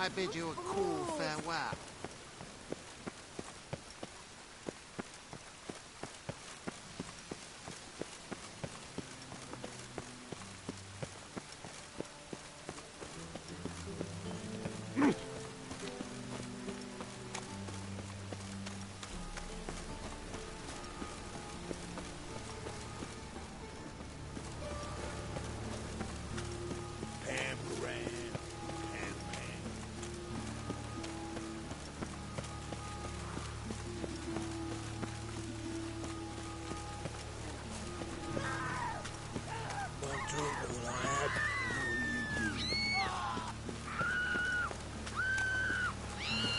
I bid you a cool farewell.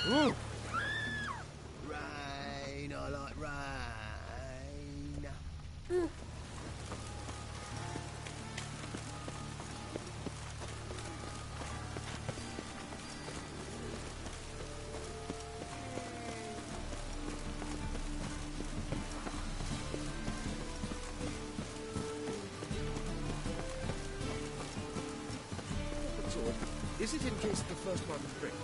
Ooh. Rain, I like rain. Is it in case the first one breaks?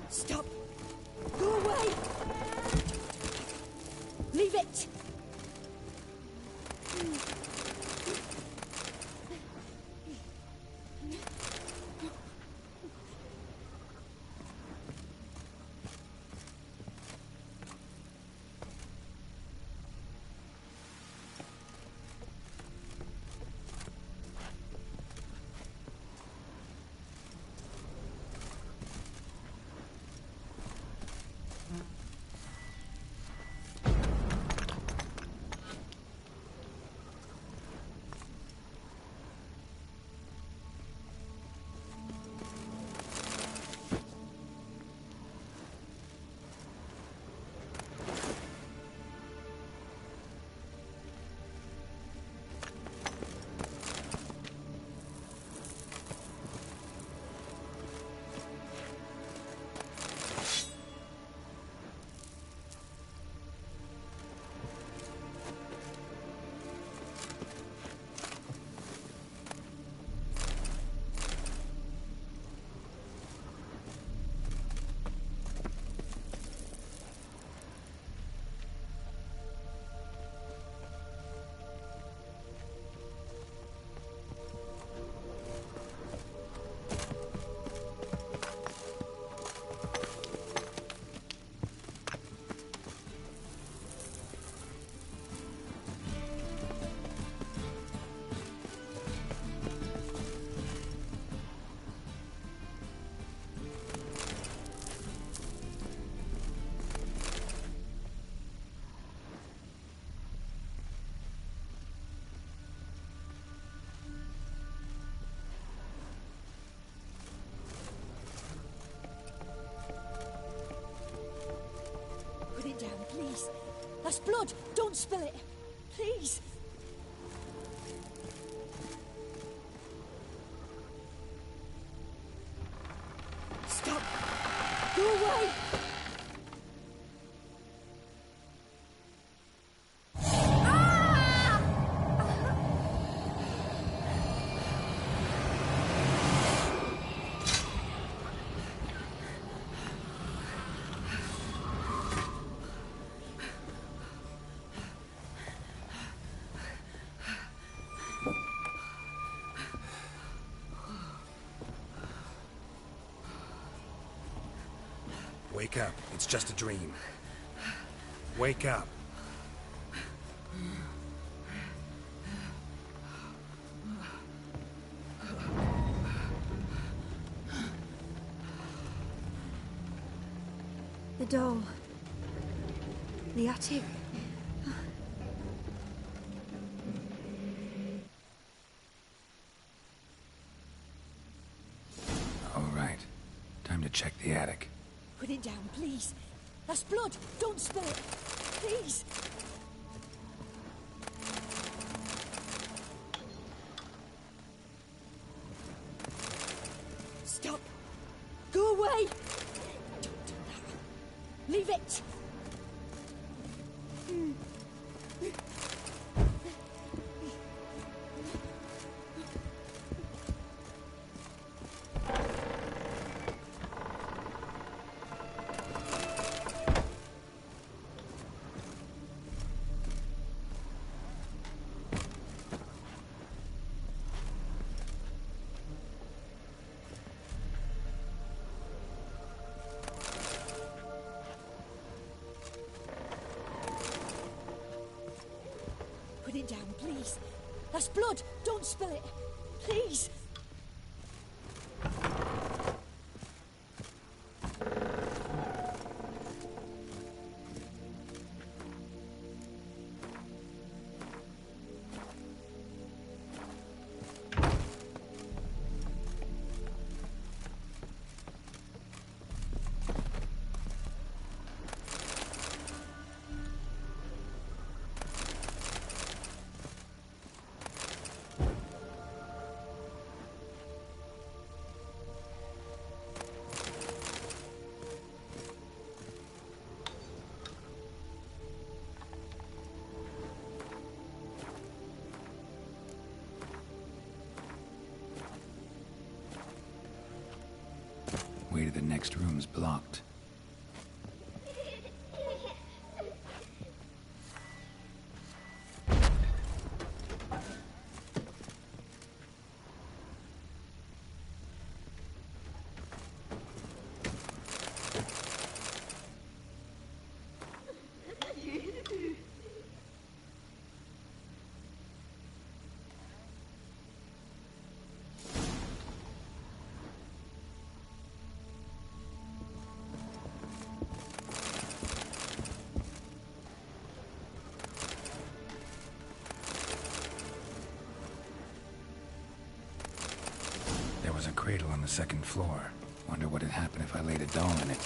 Stop! Go away! Leave it! Put it down, please. That's blood. Don't spill it. Please. Stop. Go away. Wake up. It's just a dream. Wake up. The door. The attic. All right. Time to check the attic. Put it down, please. That's blood. Don't spill it. Please. Stop. Go away. Don't do that. Leave it. Put it down, please. That's blood. Don't spill it. Please. Way to the next room's blocked. There was a cradle on the second floor. Wonder what had happened if I laid a doll in it.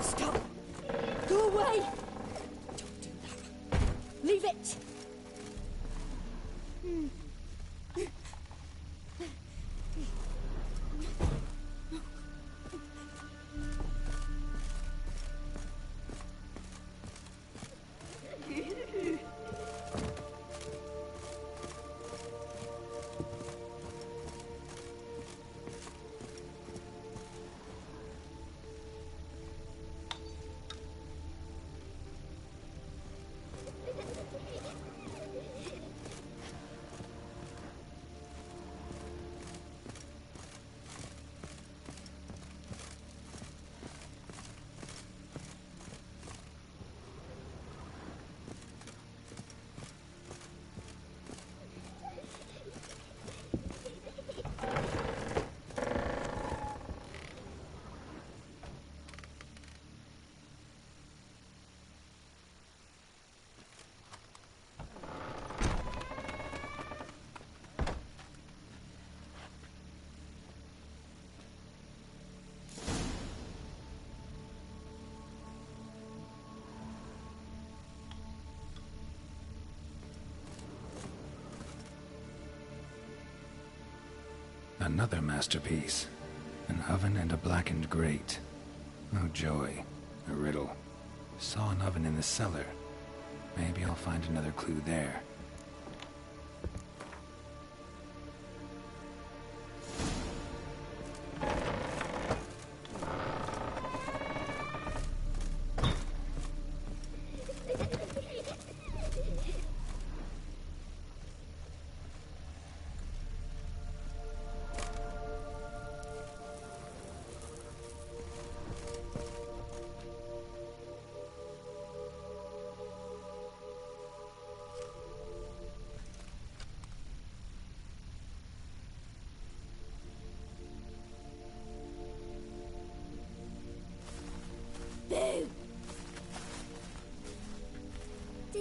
Stop. Go away. Don't do that. Leave it. Another masterpiece. An oven and a blackened grate. Oh joy. A riddle. Saw an oven in the cellar. Maybe I'll find another clue there.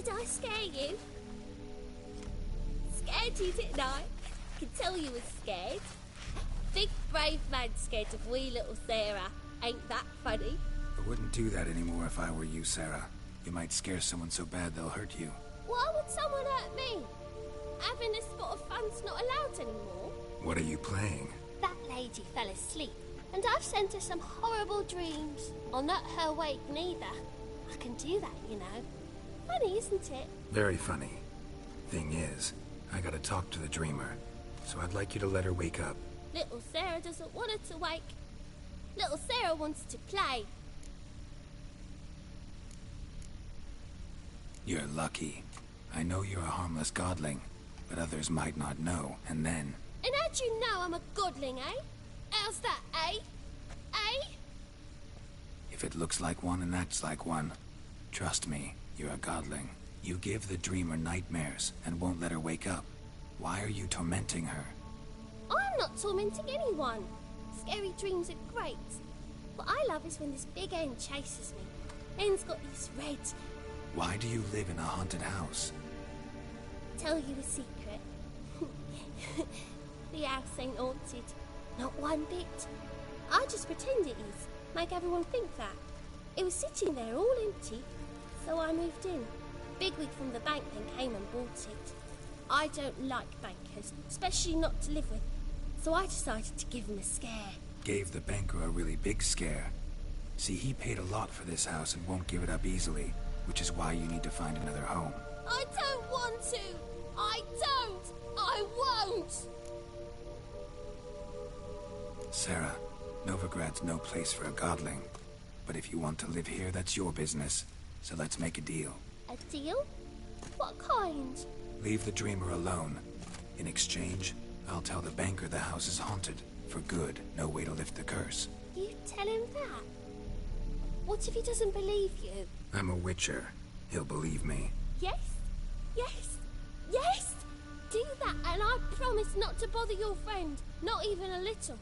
Did I scare you? Scared you, didn't I? I can tell you was scared. Big brave man scared of wee little Sarah. Ain't that funny? I wouldn't do that anymore if I were you, Sarah. You might scare someone so bad they'll hurt you. Why would someone hurt me? Having a spot of fun's not allowed anymore. What are you playing? That lady fell asleep, and I've sent her some horrible dreams. I'll not her wake neither. I can do that, you know. Funny, isn't it? Very funny. Thing is, I gotta talk to the dreamer, so I'd like you to let her wake up. Little Sarah doesn't want her to wake. Little Sarah wants to play. You're lucky. I know you're a harmless godling, but others might not know, and then... And how'd you know I'm a godling, eh? How's that, eh? Eh? If it looks like one and acts like one, trust me, you're a godling. You give the dreamer nightmares and won't let her wake up. Why are you tormenting her? I'm not tormenting anyone. Scary dreams are great. What I love is when this big hen chases me. Hen's got this red. Why do you live in a haunted house? Tell you a secret. The house ain't haunted. Not one bit. I just pretend it is. Make everyone think that. It was sitting there all empty. So I moved in. Bigwig from the bank then came and bought it. I don't like bankers, especially not to live with. So I decided to give him a scare. Gave the banker a really big scare. See, he paid a lot for this house and won't give it up easily, which is why you need to find another home. I don't want to! I don't! I won't! Sarah, Novigrad's no place for a godling. But if you want to live here, that's your business. So let's make a deal. A deal? What kind? Leave the dreamer alone. In exchange, I'll tell the banker the house is haunted. For good, no way to lift the curse. You tell him that? What if he doesn't believe you? I'm a witcher. He'll believe me. Yes? Yes? Yes! Do that and I promise not to bother your friend. Not even a little.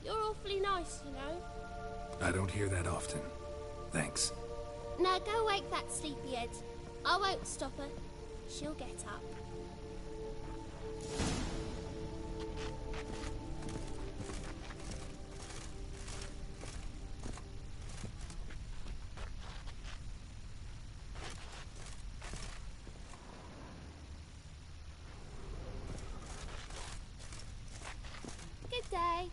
You're awfully nice, you know. I don't hear that often. Thanks. Now go wake that sleepyhead. I won't stop her. She'll get up. Good day.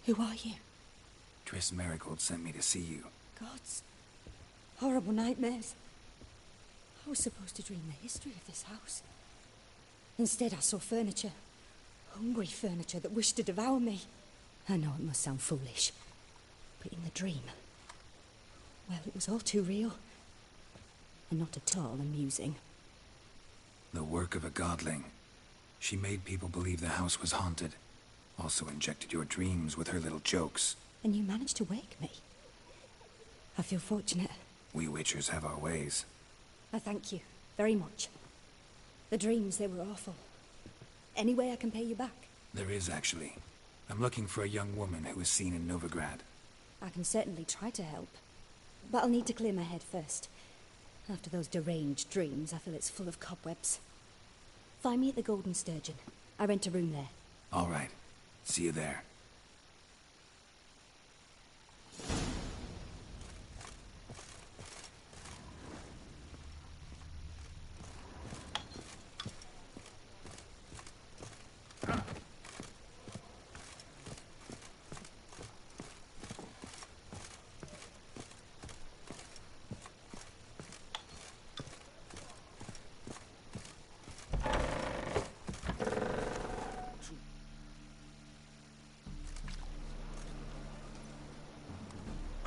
Who are you? Triss Marigold sent me to see you. Gods. Horrible nightmares. I was supposed to dream the history of this house. Instead, I saw furniture. Hungry furniture that wished to devour me. I know it must sound foolish, but in the dream, well, it was all too real. And not at all amusing. The work of a godling. She made people believe the house was haunted. Also injected your dreams with her little jokes. And you managed to wake me. I feel fortunate. We witchers have our ways. I thank you very much. The dreams, they were awful. Any way I can pay you back? There is, actually. I'm looking for a young woman who was seen in Novigrad. I can certainly try to help. But I'll need to clear my head first. After those deranged dreams, I feel it's full of cobwebs. Find me at the Golden Sturgeon. I rent a room there. All right. See you there.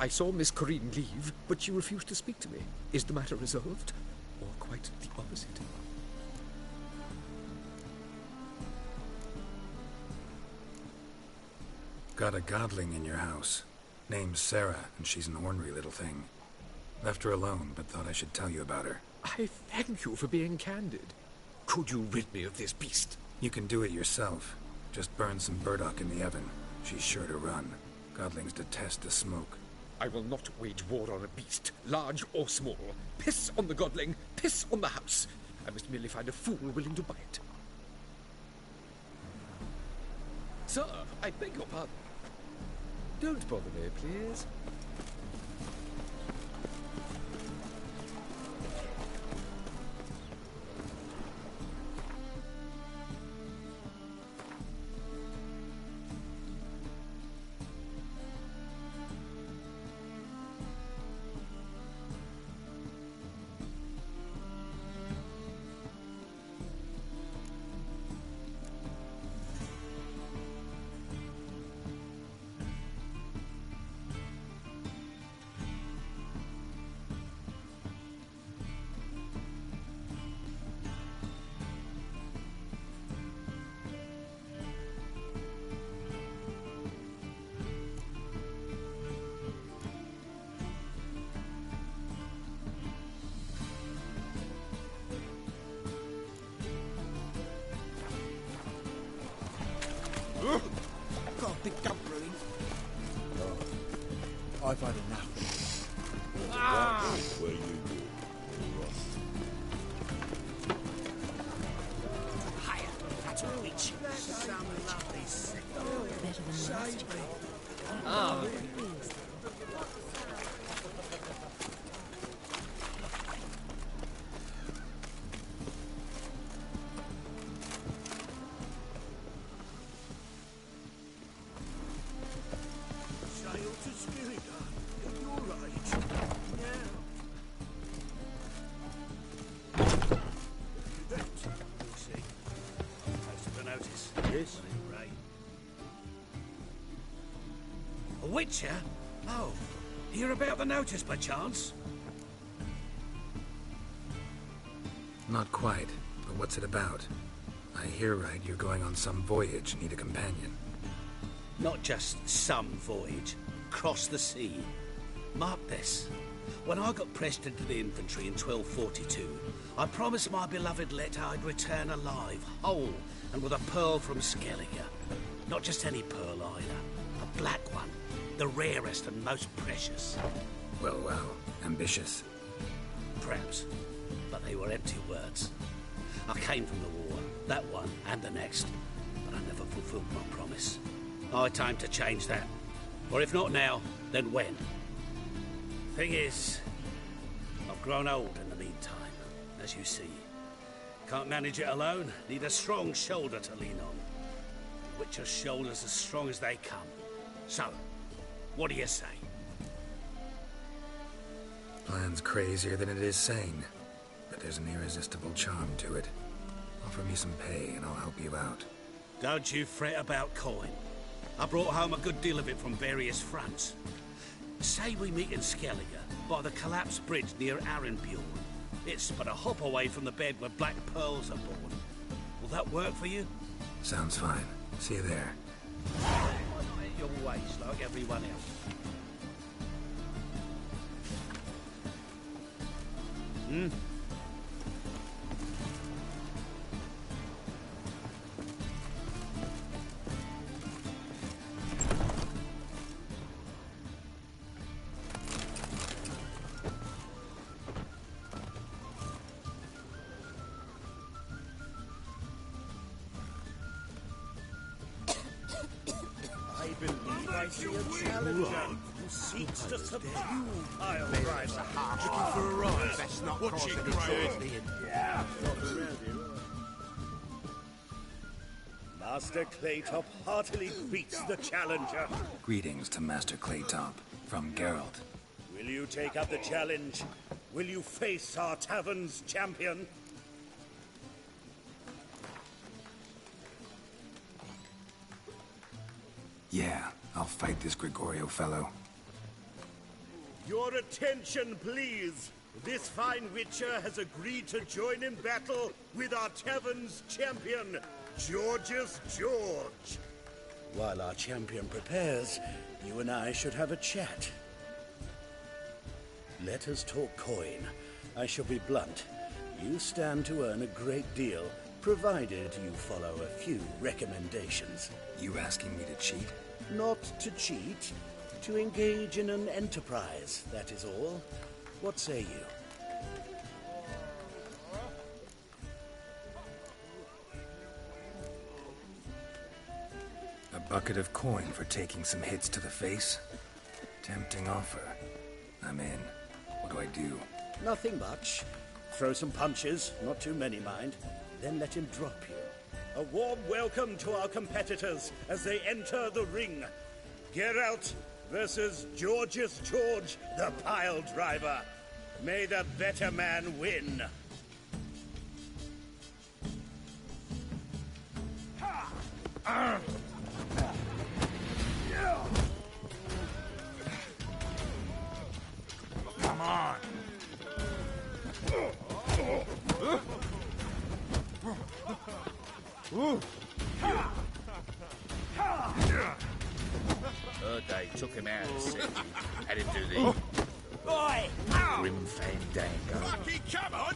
I saw Miss Corinne leave, but she refused to speak to me. Is the matter resolved? Or quite the opposite? got a godling in your house. Name's Sarah, and she's an ornery little thing. Left her alone, but thought I should tell you about her. I thank you for being candid. Could you rid me of this beast? You can do it yourself. Just burn some burdock in the oven. She's sure to run. Godlings detest the smoke. I will not wage war on a beast, large or small. Piss on the godling, piss on the house. I must merely find a fool willing to buy it. Sir, I beg your pardon. Don't bother me, please. Got a big dump brewing. I've had enough. Where you go, Higher. That's a witch. Some lovely sick. Better than last. Oh. Sail to Spiriga. You're right. Yeah. We'll see. Most of the notice. Yes. Right. A witcher? Oh, hear about the notice by chance? Not quite, but what's it about? I hear right you're going on some voyage, need a companion. Not just some voyage. Cross the sea. Mark this. When I got pressed into the infantry in 1242, I promised my beloved Letta I'd return alive, whole, and with a pearl from Skellige. Not just any pearl either. A black one. The rarest and most precious. Well, well, ambitious. Perhaps. But they were empty words. I came from the war, that one and the next, but I never fulfilled my promise. High time to change that. Or if not now, then when? Thing is, I've grown old in the meantime, as you see. Can't manage it alone, need a strong shoulder to lean on. Witcher's shoulders as strong as they come. So, what do you say? Plan's crazier than it is sane, but there's an irresistible charm to it. Offer me some pay and I'll help you out. Don't you fret about coin. I brought home a good deal of it from various fronts. Say we meet in Skellige, by the collapsed bridge near Arenbjorn. It's but a hop away from the bed where black pearls are born. Will that work for you? Sounds fine. See you there. Why not at your waist like everyone else? Hmm? I believe I see a challenger who seeks to subdue I'll drive the heart. Looking for a ride. Best not cross any swords. Master Claytop heartily greets the challenger. Greetings to Master Claytop, from Geralt. Will you take up the challenge? Will you face our tavern's champion? Yeah, I'll fight this Gregorio fellow. Your attention, please. This fine witcher has agreed to join in battle with our tavern's champion, Georgius George. While our champion prepares, you and I should have a chat. Let us talk coin. I shall be blunt. You stand to earn a great deal, provided you follow a few recommendations. You asking me to cheat? Not to cheat, to engage in an enterprise, that is all. What say you? A bucket of coin for taking some hits to the face? Tempting offer. I'm in. What do I do? Nothing much. Throw some punches, not too many, mind. Then let him drop you. A warm welcome to our competitors as they enter the ring. Geralt versus Georgius George, the pile driver. May the better man win. Come on! Heard they took him out of the city. Had him do the grim fandango. Lucky, come on!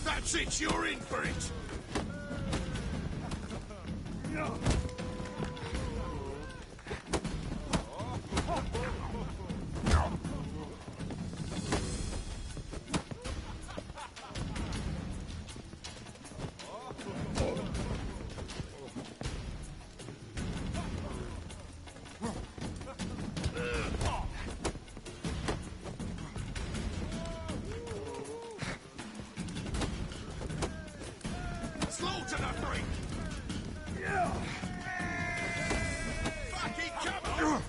That's it, you're in for it! Slow to the three! Fucking come on!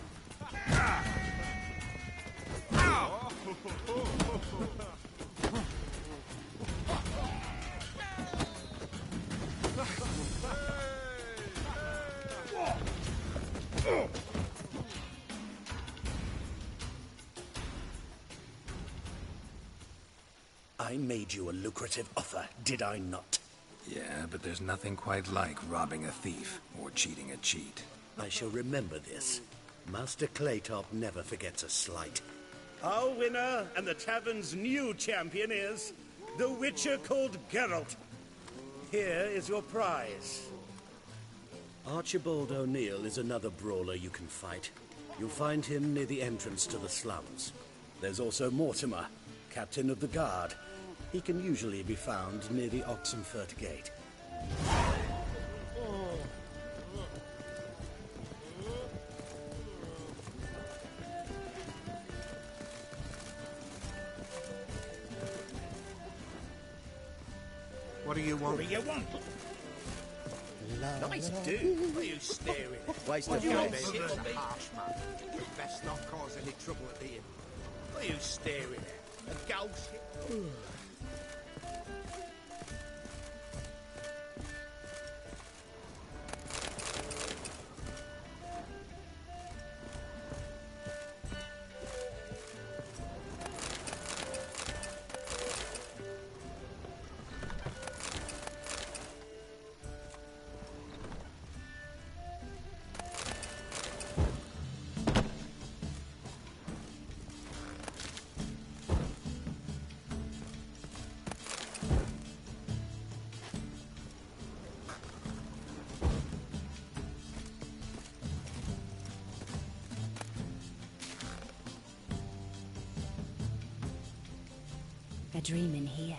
I made you a lucrative offer, did I not? Yeah, but there's nothing quite like robbing a thief or cheating a cheat. I shall remember this. Master Claytop never forgets a slight. Our winner and the tavern's new champion is the Witcher called Geralt. Here is your prize. Archibald O'Neill is another brawler you can fight. You'll find him near the entrance to the slums. There's also Mortimer, captain of the guard. He can usually be found near the Oxenfurt Gate. What do you want? What do you want? Nice dude. What are you staring at? Waste of time. It's a harsh man. Best not cause any trouble at the inn. What are you staring at? A ghost? A dream in here.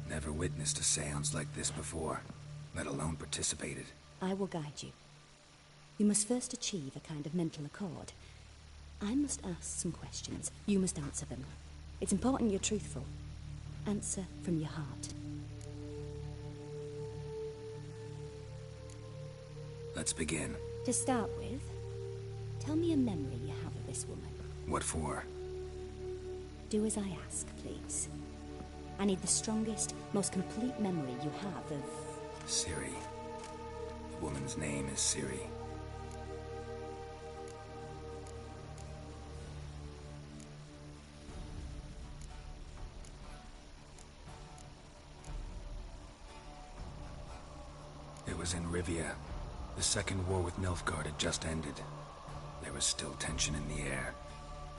Never witnessed a seance like this before, let alone participated. I will guide you. You must first achieve a kind of mental accord. I must ask some questions. You must answer them. It's important you're truthful. Answer from your heart. Let's begin. To start with, tell me a memory you have of this woman. What for? Do as I ask, please. I need the strongest, most complete memory you have of... Ciri. The woman's name is Ciri. It was in Rivia. The second war with Nilfgaard had just ended. There was still tension in the air.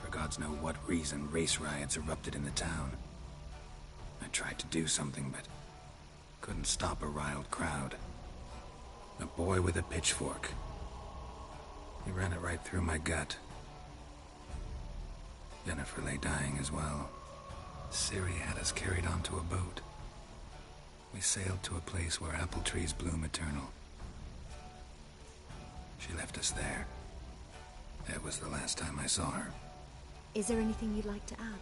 For gods know what reason, race riots erupted in the town. I tried to do something, but couldn't stop a riled crowd. A boy with a pitchfork. He ran it right through my gut. Yennefer lay dying as well. Ciri had us carried onto a boat. We sailed to a place where apple trees bloom eternal. She left us there. That was the last time I saw her. Is there anything you'd like to add?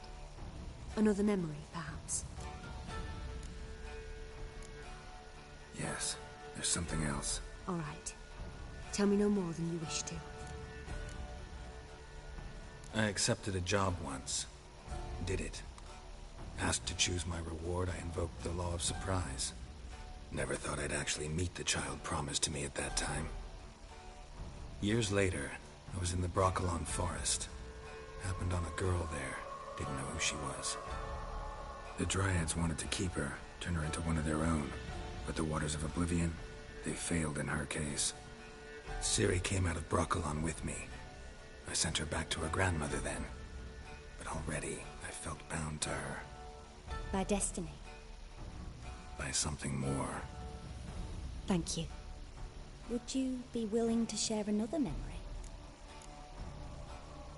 Another memory, perhaps? Yes, there's something else. All right. Tell me no more than you wish to. I accepted a job once. Did it. Asked to choose my reward, I invoked the law of surprise. Never thought I'd actually meet the child promised to me at that time. Years later, I was in the Broccolon forest. Happened on a girl there. Didn't know who she was. The Dryads wanted to keep her, turn her into one of their own. But the Waters of Oblivion, they failed in her case. Ciri came out of Broccolon with me. I sent her back to her grandmother then. But already, I felt bound to her. By destiny. By something more. Thank you. Would you be willing to share another memory?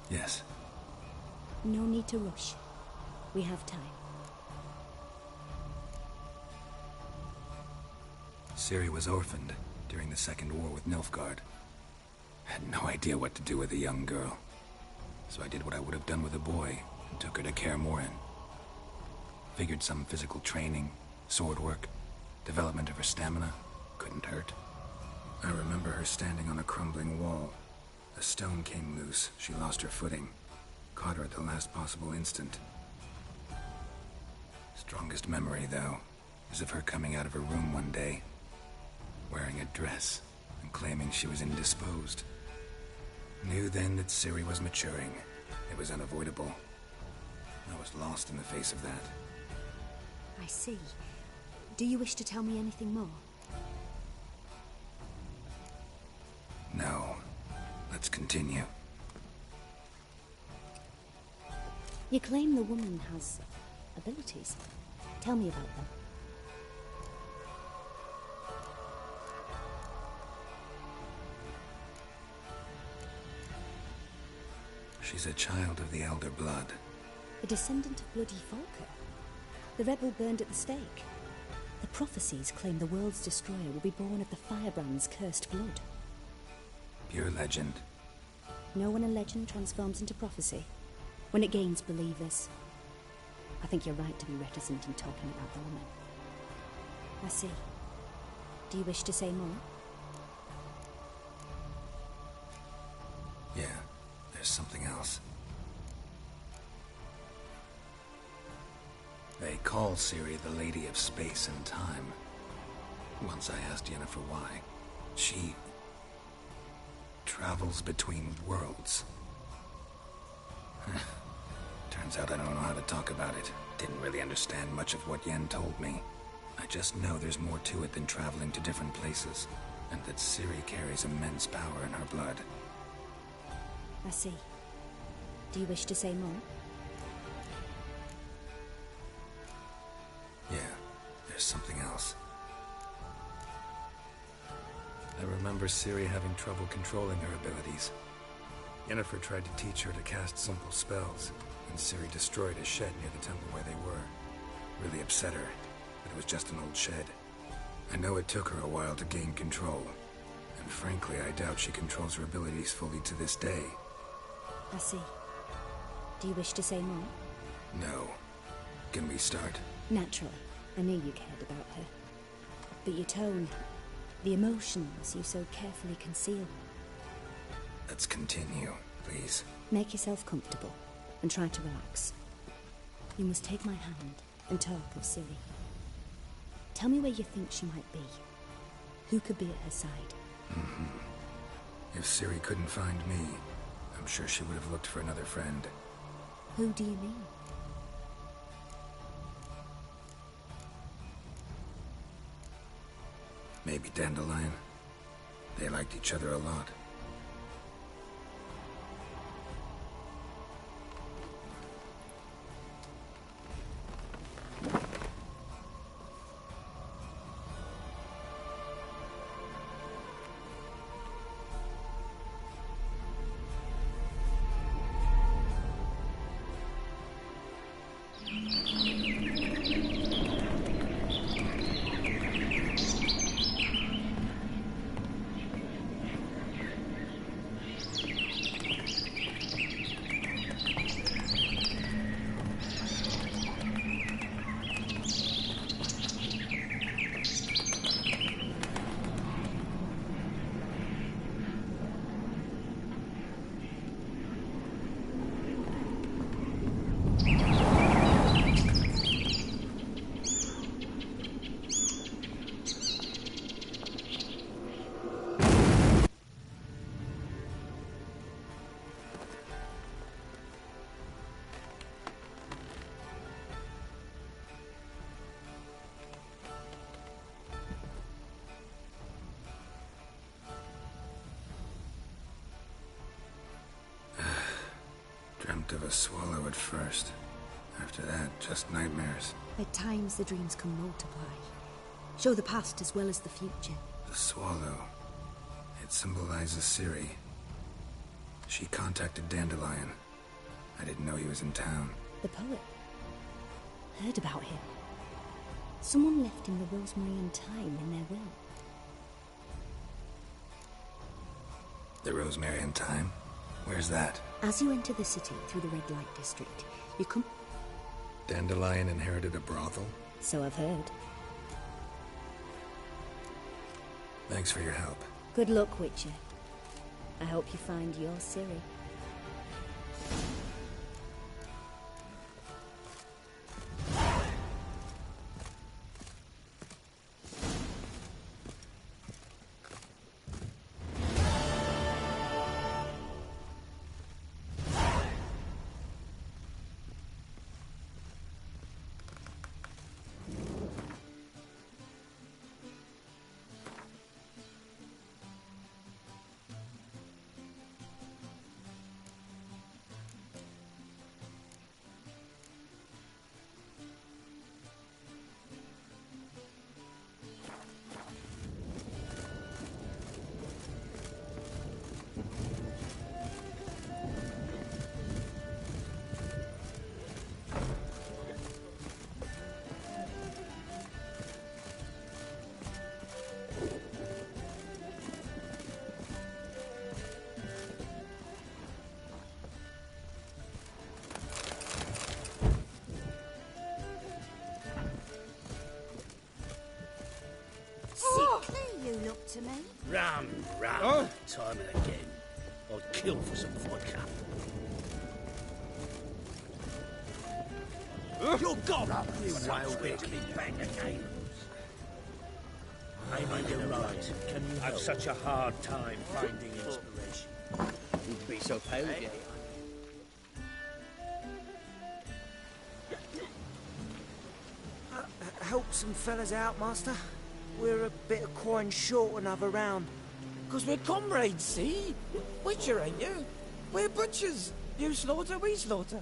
Yes. No need to rush. We have time. Ciri was orphaned during the Second War with Nilfgaard. Had no idea what to do with a young girl. So I did what I would have done with a boy and took her to Kaer Morhen. Figured some physical training, sword work, development of her stamina couldn't hurt. I remember her standing on a crumbling wall. A stone came loose, she lost her footing. Caught her at the last possible instant. Strongest memory, though, is of her coming out of her room one day, wearing a dress and claiming she was indisposed. Knew then that Ciri was maturing. It was unavoidable. I was lost in the face of that. I see. Do you wish to tell me anything more? No. Let's continue. You claim the woman has abilities. Tell me about them. She's a child of the Elder Blood. A descendant of Bloody Falker. The rebel burned at the stake. The prophecies claim the world's destroyer will be born of the Firebrand's cursed blood. Pure legend. Know when a legend transforms into prophecy? When it gains believers. I think you're right to be reticent in talking about the woman. I see. Do you wish to say more? Yeah, there's something else. They call Ciri the Lady of Space and Time. Once I asked Yennefer why. She travels between worlds. Turns out I don't know how to talk about it. Didn't really understand much of what Yen told me. I just know there's more to it than traveling to different places, and that Ciri carries immense power in her blood. I see. Do you wish to say more? Yeah, there's something else. I remember Ciri having trouble controlling her abilities. Yennefer tried to teach her to cast simple spells, and Ciri destroyed a shed near the temple where they were. Really upset her, but it was just an old shed. I know it took her a while to gain control, and frankly, I doubt she controls her abilities fully to this day. I see. Do you wish to say more? No. Can we start? Naturally. I knew you cared about her. But your tone, the emotions you so carefully conceal. Let's continue, please. Make yourself comfortable and try to relax. You must take my hand and talk of Ciri. Tell me where you think she might be. Who could be at her side? If Ciri couldn't find me, I'm sure she would have looked for another friend. Who do you mean? Maybe Dandelion. They liked each other a lot. Dreamt of a swallow at first. After that, just nightmares. At times the dreams can multiply. Show the past as well as the future. The swallow. It symbolizes Ciri. She contacted Dandelion. I didn't know he was in town. The poet. Heard about him. Someone left him the rosemary and thyme in their will. The rosemary and thyme? Where's that? As you enter the city through the red light district, you come... Dandelion inherited a brothel? So I've heard. Thanks for your help. Good luck, Witcher. I hope you find your Ciri. You look to me. Rum, Oh. time and again. I'd kill for some vodka. You're gone! You whale big bang again. Maybe you're right. Can you have such a hard time finding inspiration? You'd be so pale again. Help some fellas out, Master. We're a bit of coin short another round. 'Cause we're comrades, see? Witcher, ain't you? We're butchers. You slaughter, we slaughter.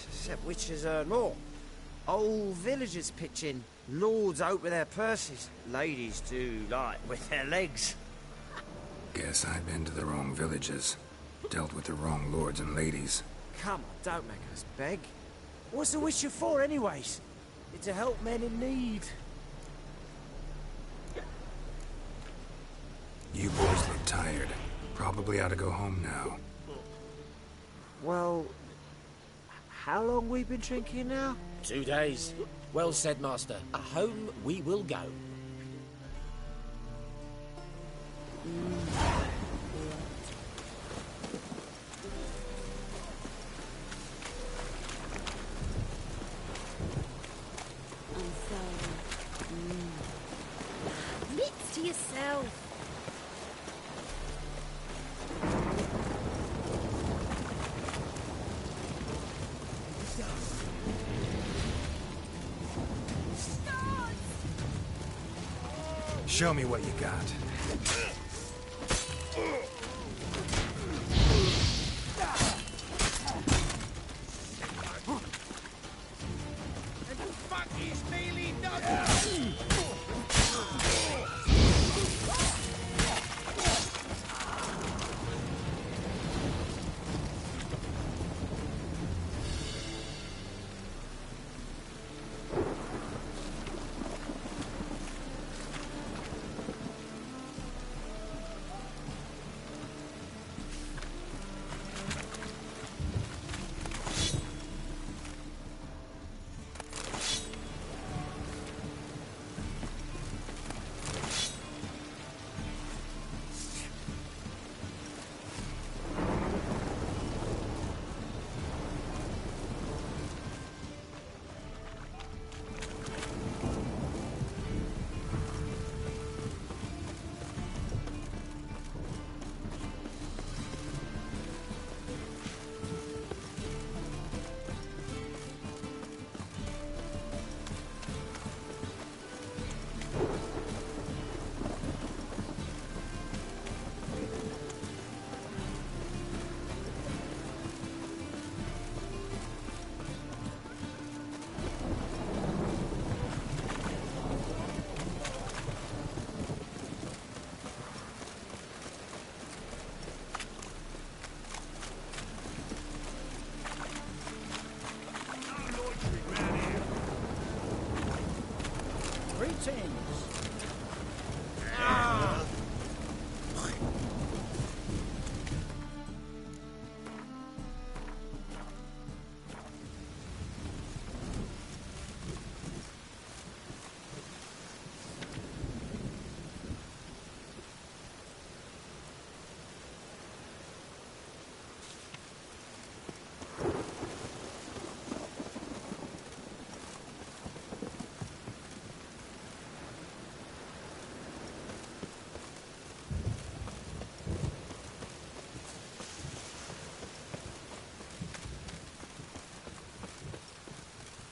Except witches earn more. Old villagers pitch in. Lords out with their purses. Ladies do like with their legs. Guess I've been to the wrong villages. Dealt with the wrong lords and ladies. Come on, don't make us beg. What's the witcher for, anyways? It's to help men in need. You boys look tired. Probably ought to go home now. Well, how long we been drinking now? 2 days. Well said, Master. Home we will go. Show me what you got. Fuck, he's nearly done.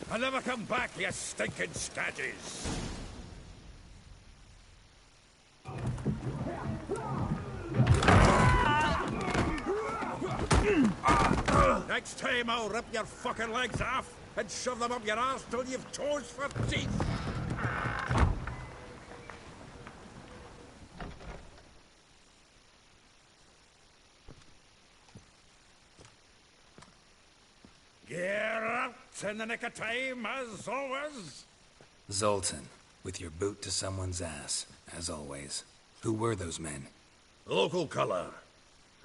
I'll never come back, you stinking stagges! Next time I'll rip your fucking legs off and shove them up your arse till you've toes for teeth! Geralt, in the nick of time, as always. Zoltan, with your boot to someone's ass, as always. Who were those men? Local colour.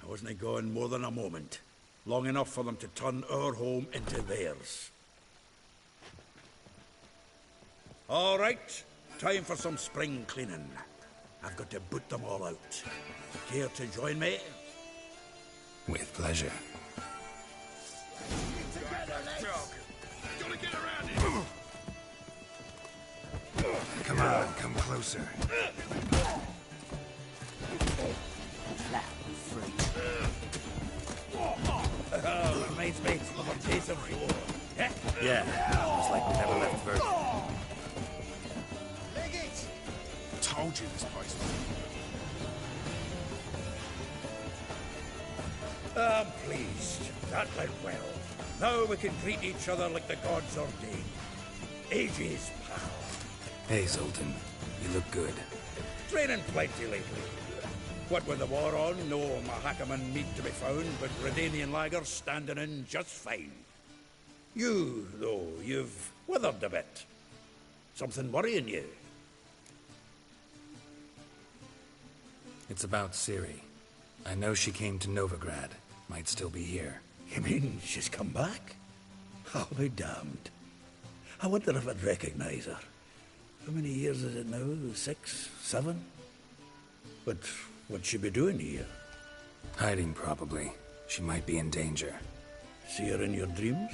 I wasn't gone more than a moment. Long enough for them to turn our home into theirs. All right, time for some spring cleaning. I've got to boot them all out. Care to join me? With pleasure. Come on, come closer. Reminds me of a taste of war. Yeah, it's like we never left Virgin. Told you this place was... I'm pleased. That went well. Now we can treat each other like the gods ordained. Ages, pal. Hey, Zoltan. You look good. Training plenty lately. What with the war on, no Mahakaman meat to be found, but Redanian lagers standing in just fine. You, though, you've withered a bit. Something worrying you? It's about Ciri. I know she came to Novigrad. Might still be here. You mean she's come back? I'll be damned. I wonder if I'd recognize her. How many years is it now? 6, 7? But what'd she be doing here? Hiding, probably. She might be in danger. See her in your dreams?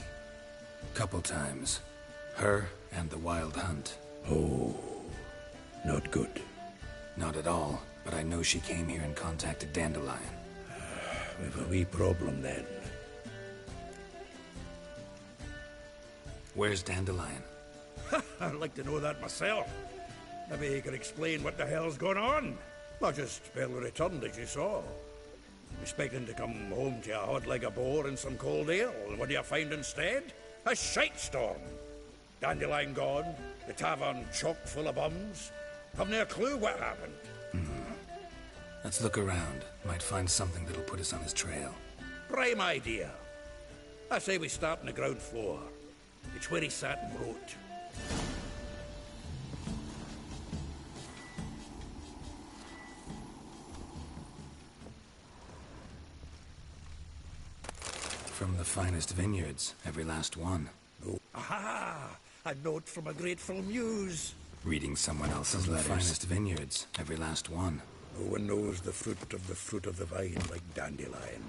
Couple times. Her and the Wild Hunt. Oh, not good. Not at all, but I know she came here and contacted Dandelion. We've a wee problem then. Where's Dandelion? I'd like to know that myself. Maybe he could explain what the hell's going on. Not just Bell returned, as you saw. Expecting to come home to a hod like a boar and some cold ale, and what do you find instead? A shite storm. Dandelion gone, the tavern chock full of bums. Have no clue what happened. Let's look around. Might find something that'll put us on his trail. Prime idea. I say we start on the ground floor. It's where he sat and wrote. From the finest vineyards, every last one. Oh. Aha! A note from a grateful muse. Reading someone else's letters. From the finest vineyards, every last one. No one knows the fruit of the vine like Dandelion.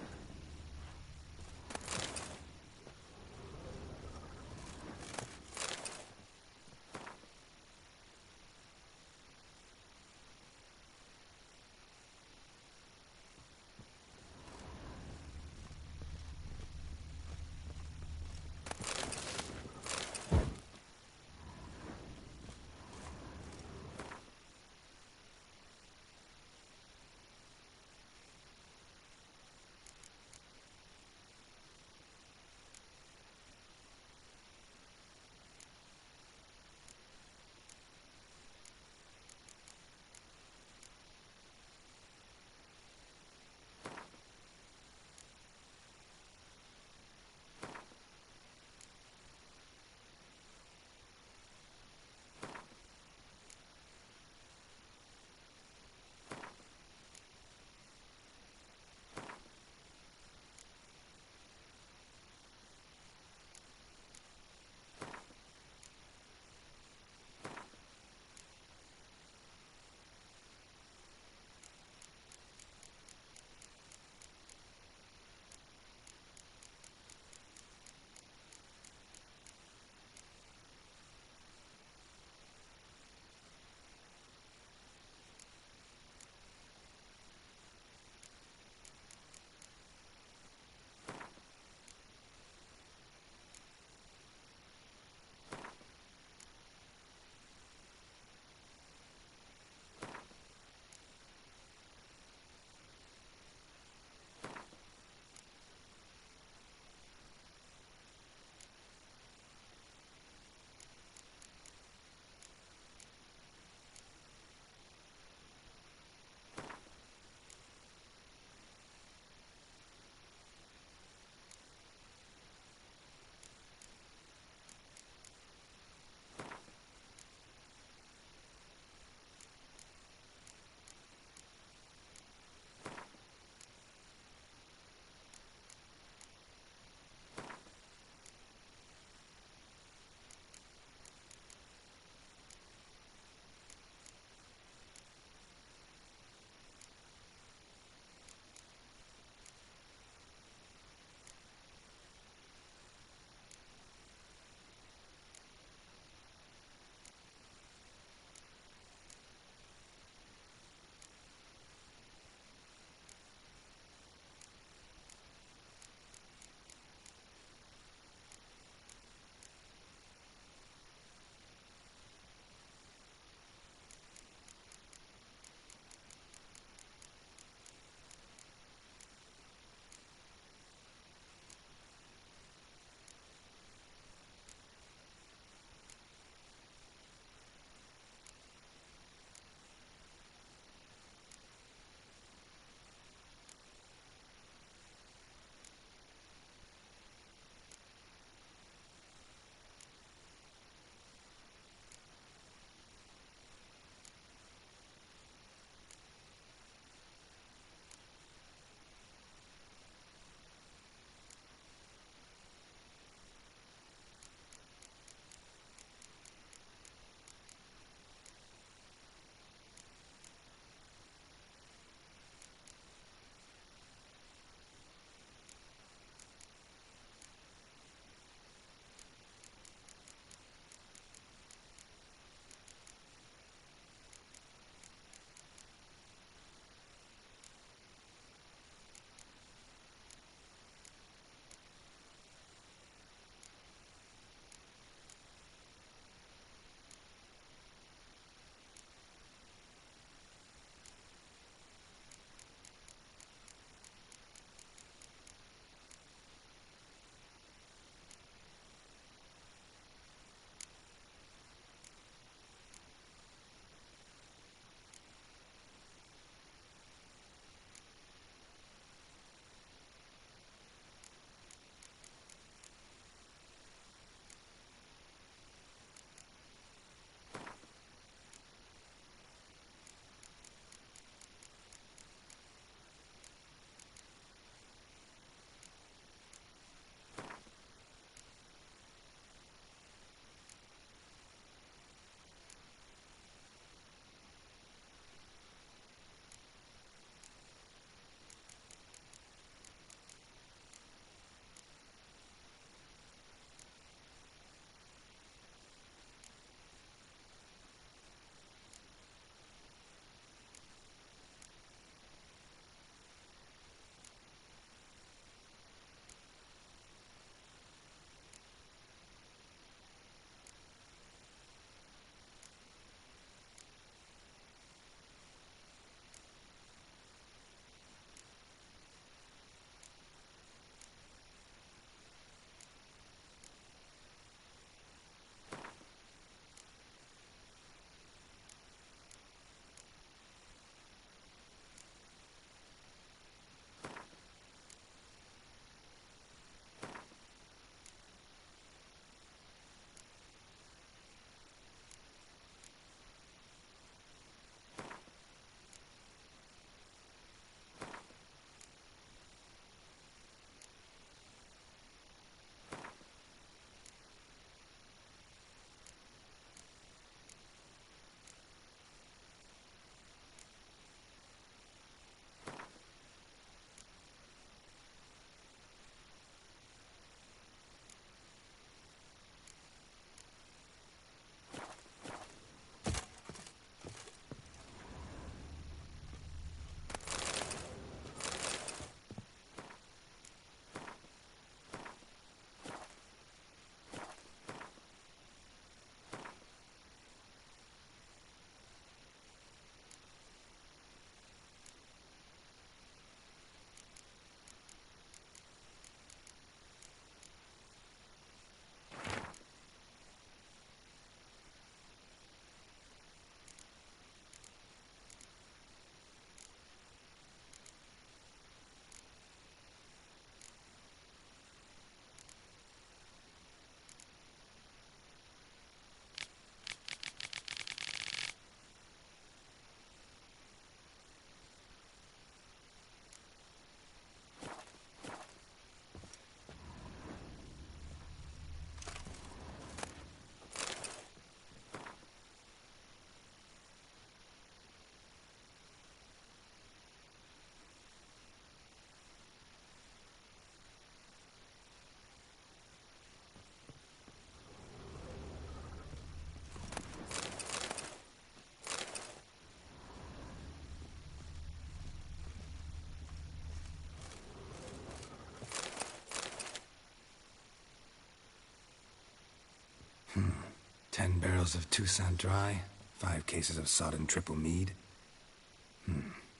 10 barrels of Toussaint Dry, 5 cases of sodden triple mead.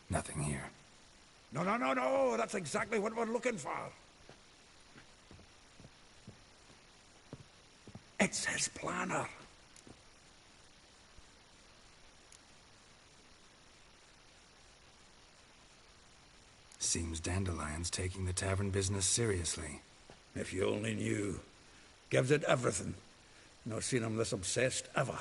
Nothing here. No, that's exactly what we're looking for. It's his planner. Seems Dandelion's taking the tavern business seriously. If you only knew. Gives it everything. Not seen him this obsessed ever.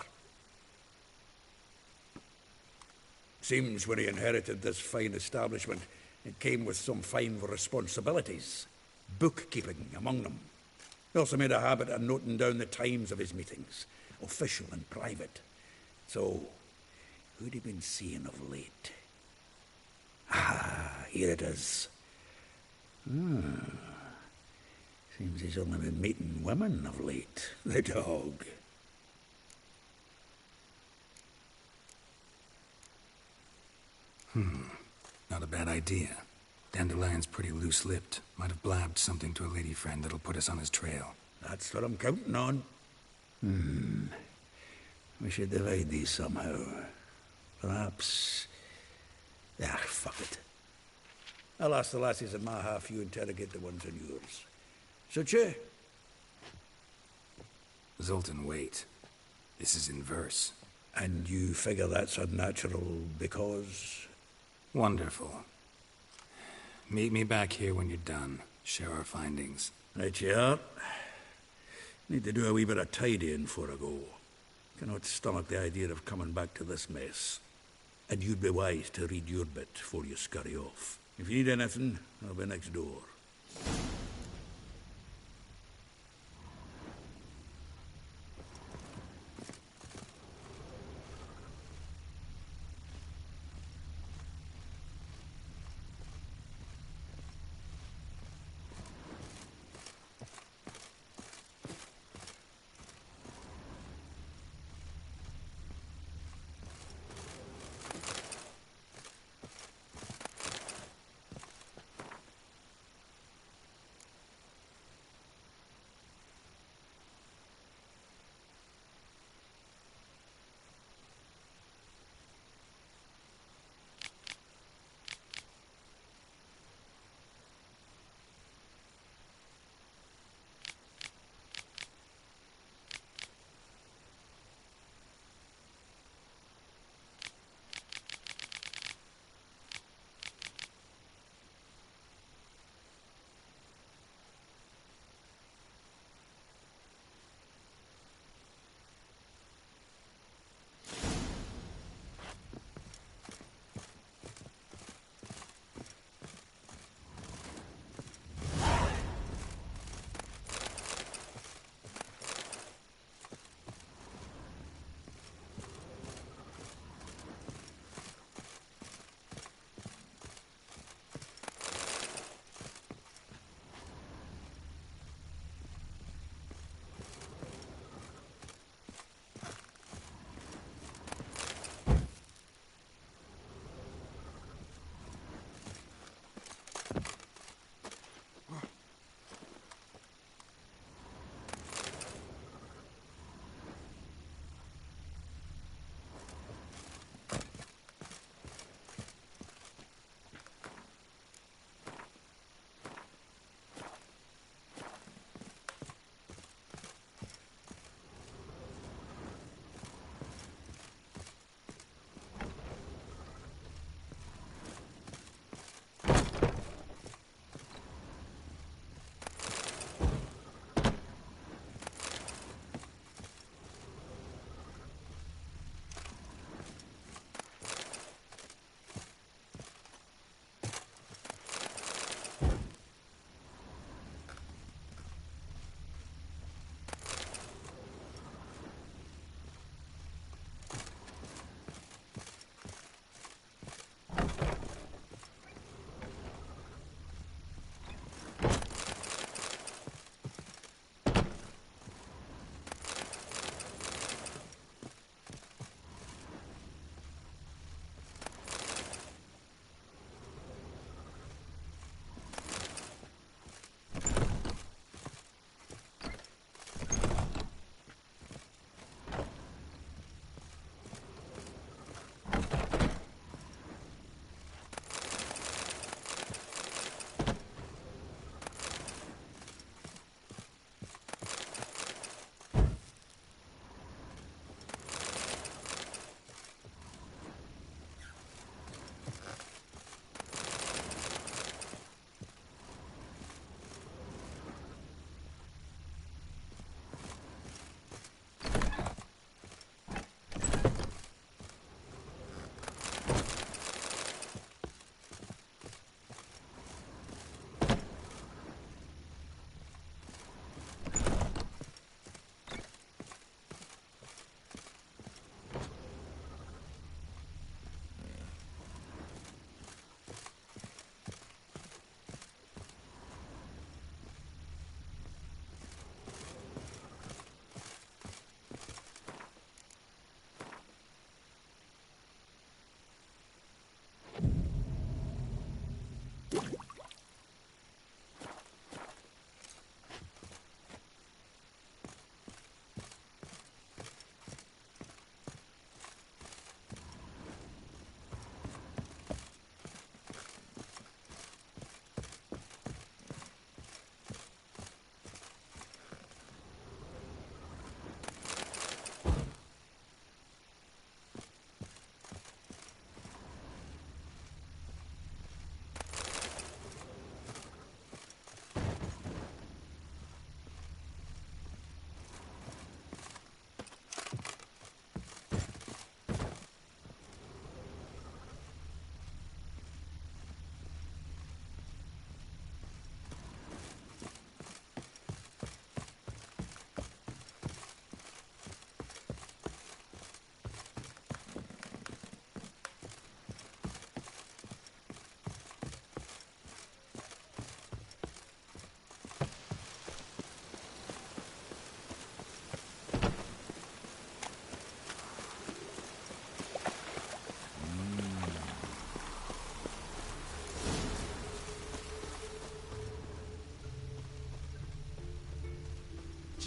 Seems when he inherited this fine establishment, it came with some fine responsibilities. Bookkeeping among them. He also made a habit of noting down the times of his meetings, official and private. So, who'd he been seeing of late? Ah, here it is. Seems he's only been meeting women of late. The dog. Not a bad idea. Dandelion's pretty loose-lipped. Might have blabbed something to a lady friend that'll put us on his trail. That's what I'm counting on. We should divide these somehow. Perhaps... fuck it. I'll ask the lassies in my half, you interrogate the ones in yours. Should you? Zoltan, wait. This is in verse. And you figure that's unnatural because... Wonderful. Meet me back here when you're done. Share our findings. Right you are. Need to do a wee bit of tidying before I go. Cannot stomach the idea of coming back to this mess. And you'd be wise to read your bit before you scurry off. If you need anything, I'll be next door.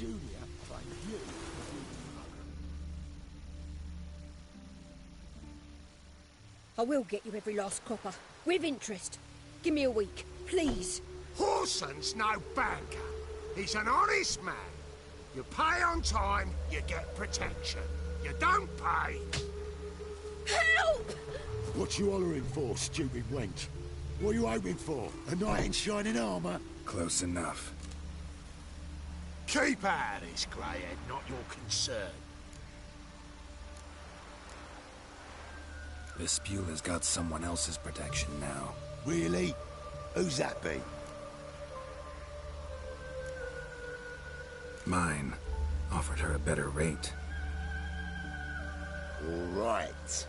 Julia played you. I will get you every last copper, with interest. Give me a week, please. Horson's no banker. He's an honest man. You pay on time, you get protection. You don't pay... Help! What you hollering for, stupid wench? What are you hoping for? A knight in shining armour? Close enough. Keep out of this, greyhead, not your concern. The Spewler's got someone else's protection now. Really? Who's that be? Mine. Offered her a better rate. All right.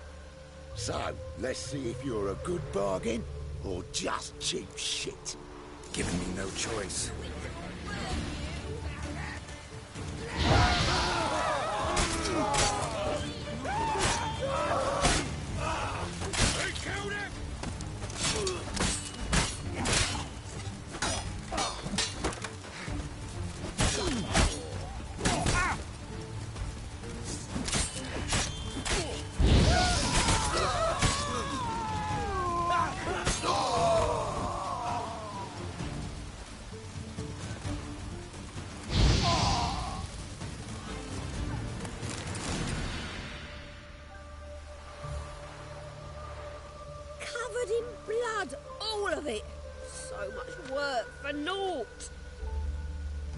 So, let's see if you're a good bargain or just cheap shit. Giving me no choice.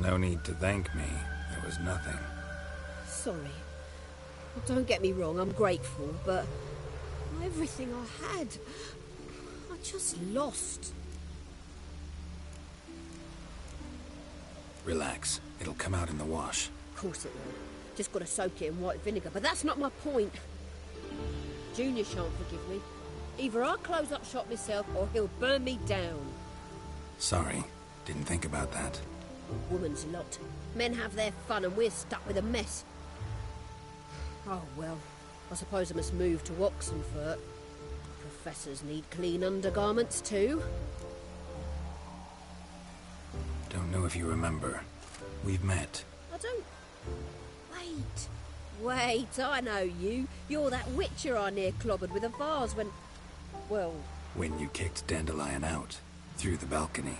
No need to thank me. There was nothing. Sorry. Well, don't get me wrong, I'm grateful, but everything I had, I just lost. Relax. It'll come out in the wash. Of course it will. Just got to soak it in white vinegar, but that's not my point. Junior shan't forgive me. Either I'll close up shop myself or he'll burn me down. Sorry. Didn't think about that. Woman's lot. Men have their fun and we're stuck with a mess. Oh well, I suppose I must move to Oxenfurt. Professors need clean undergarments too. Don't know if you remember. We've met. I don't... Wait, I know you. You're that witcher I near clobbered with a vase when... Well... When you kicked Dandelion out. Through the balcony.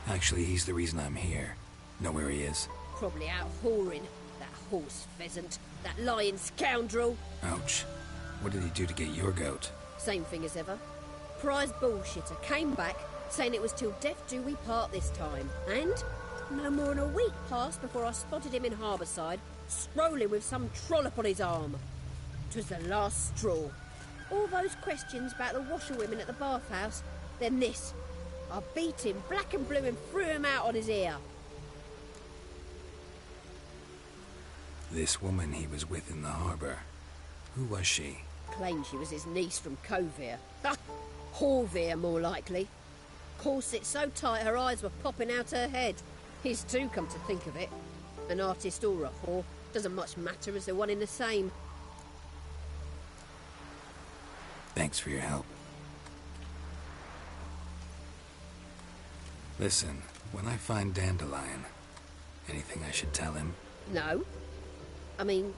Actually, he's the reason I'm here. Know where he is? Probably out whoring. That horse pheasant. That lying scoundrel. Ouch. What did he do to get your goat? Same thing as ever. Prize bullshitter came back, saying it was till death do we part this time. And no more than a week passed before I spotted him in Harbourside, strolling with some trollop on his arm. 'Twas the last straw. All those questions about the washerwomen at the bathhouse, then this. I beat him black and blue and threw him out on his ear. This woman he was with in the harbour. Who was she? Claimed she was his niece from Kovir. Horvir, more likely. Corset so tight her eyes were popping out her head. His too, come to think of it. An artist or a whore. Doesn't much matter as they're one in the same. Thanks for your help. Listen, when I find Dandelion, anything I should tell him? No. I mean,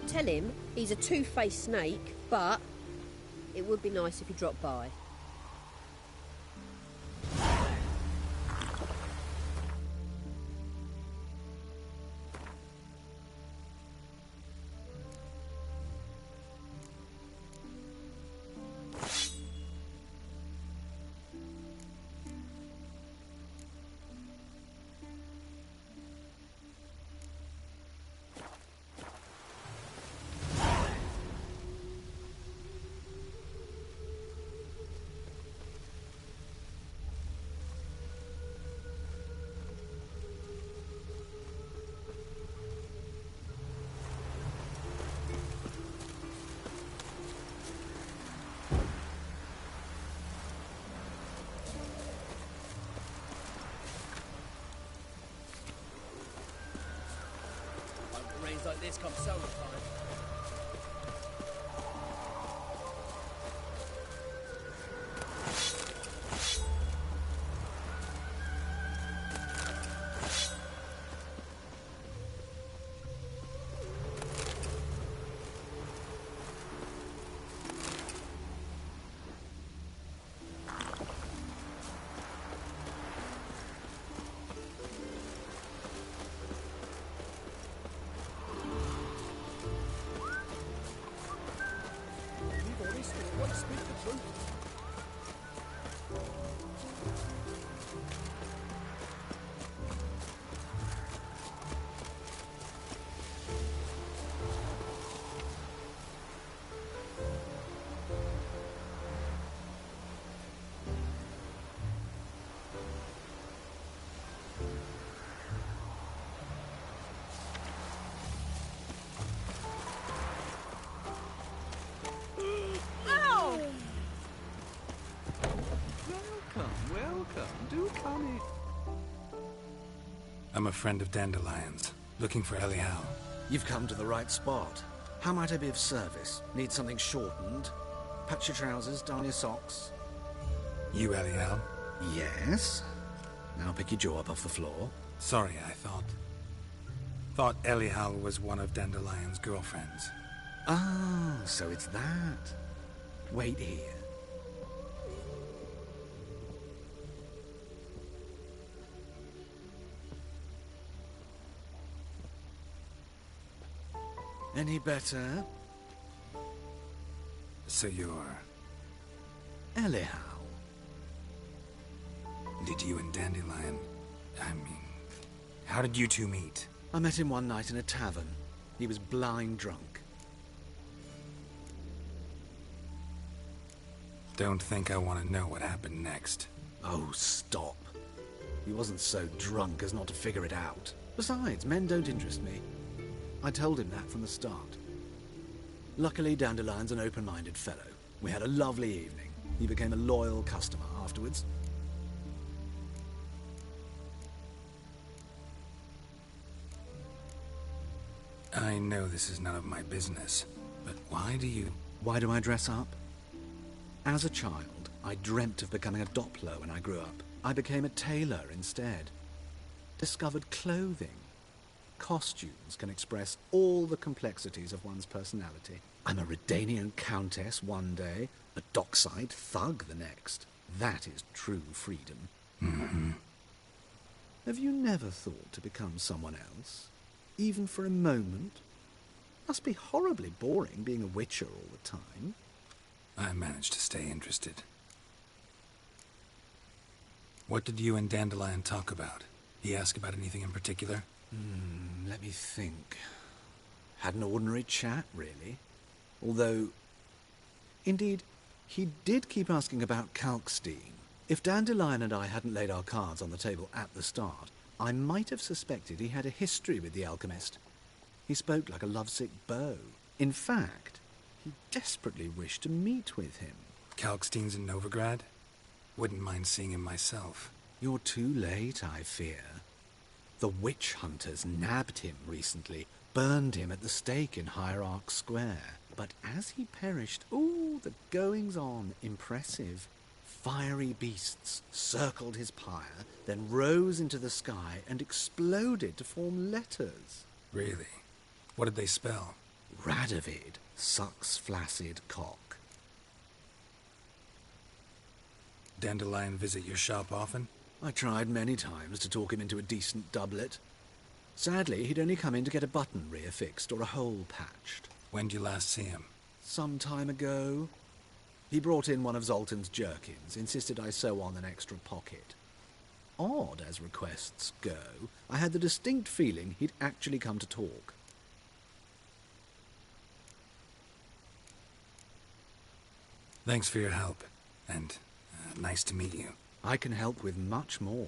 tell him he's a two-faced snake, but it would be nice if he dropped by. Rains like this come so much time. welcome. Do come in. I'm a friend of Dandelion's, looking for Elial. You've come to the right spot. How might I be of service? Need something shortened? Patch your trousers, darn your socks. You Elial? Yes. Now pick your jaw up off the floor. Sorry, I thought Elial was one of Dandelion's girlfriends. Ah, so it's that. Wait here. Any better? So you're... Elial. Did you and Dandelion... how did you two meet? I met him one night in a tavern. He was blind drunk. Don't think I want to know what happened next. Oh, stop. He wasn't so drunk as not to figure it out. Besides, men don't interest me. I told him that from the start. Luckily, Dandelion's an open-minded fellow. We had a lovely evening. He became a loyal customer afterwards. I know this is none of my business, but why do you... Why do I dress up? As a child, I dreamt of becoming a Doppler when I grew up. I became a tailor instead. Discovered clothing. Costumes can express all the complexities of one's personality. I'm a Redanian countess one day, a dockside thug the next. That is true freedom. Mm-hmm. Have you never thought to become someone else? Even for a moment? Must be horribly boring being a witcher all the time. I managed to stay interested. What did you and Dandelion talk about? He ask about anything in particular? Let me think. Had an ordinary chat, really. Although, indeed, he did keep asking about Kalkstein. If Dandelion and I hadn't laid our cards on the table at the start, I might have suspected he had a history with the alchemist. He spoke like a lovesick beau. In fact, he desperately wished to meet with him. Kalkstein's in Novigrad? Wouldn't mind seeing him myself. You're too late, I fear. The witch hunters nabbed him recently, burned him at the stake in Hierarch Square. But as he perished, ooh, the goings-on, impressive. Fiery beasts circled his pyre, then rose into the sky and exploded to form letters. Really? What did they spell? Radovid sucks flaccid cock. Dandelion visit your shop often? I tried many times to talk him into a decent doublet. Sadly, he'd only come in to get a button reaffixed or a hole patched. When'd you last see him? Some time ago. He brought in one of Zoltan's jerkins, insisted I sew on an extra pocket. Odd as requests go, I had the distinct feeling he'd actually come to talk. Thanks for your help, and nice to meet you. I can help with much more.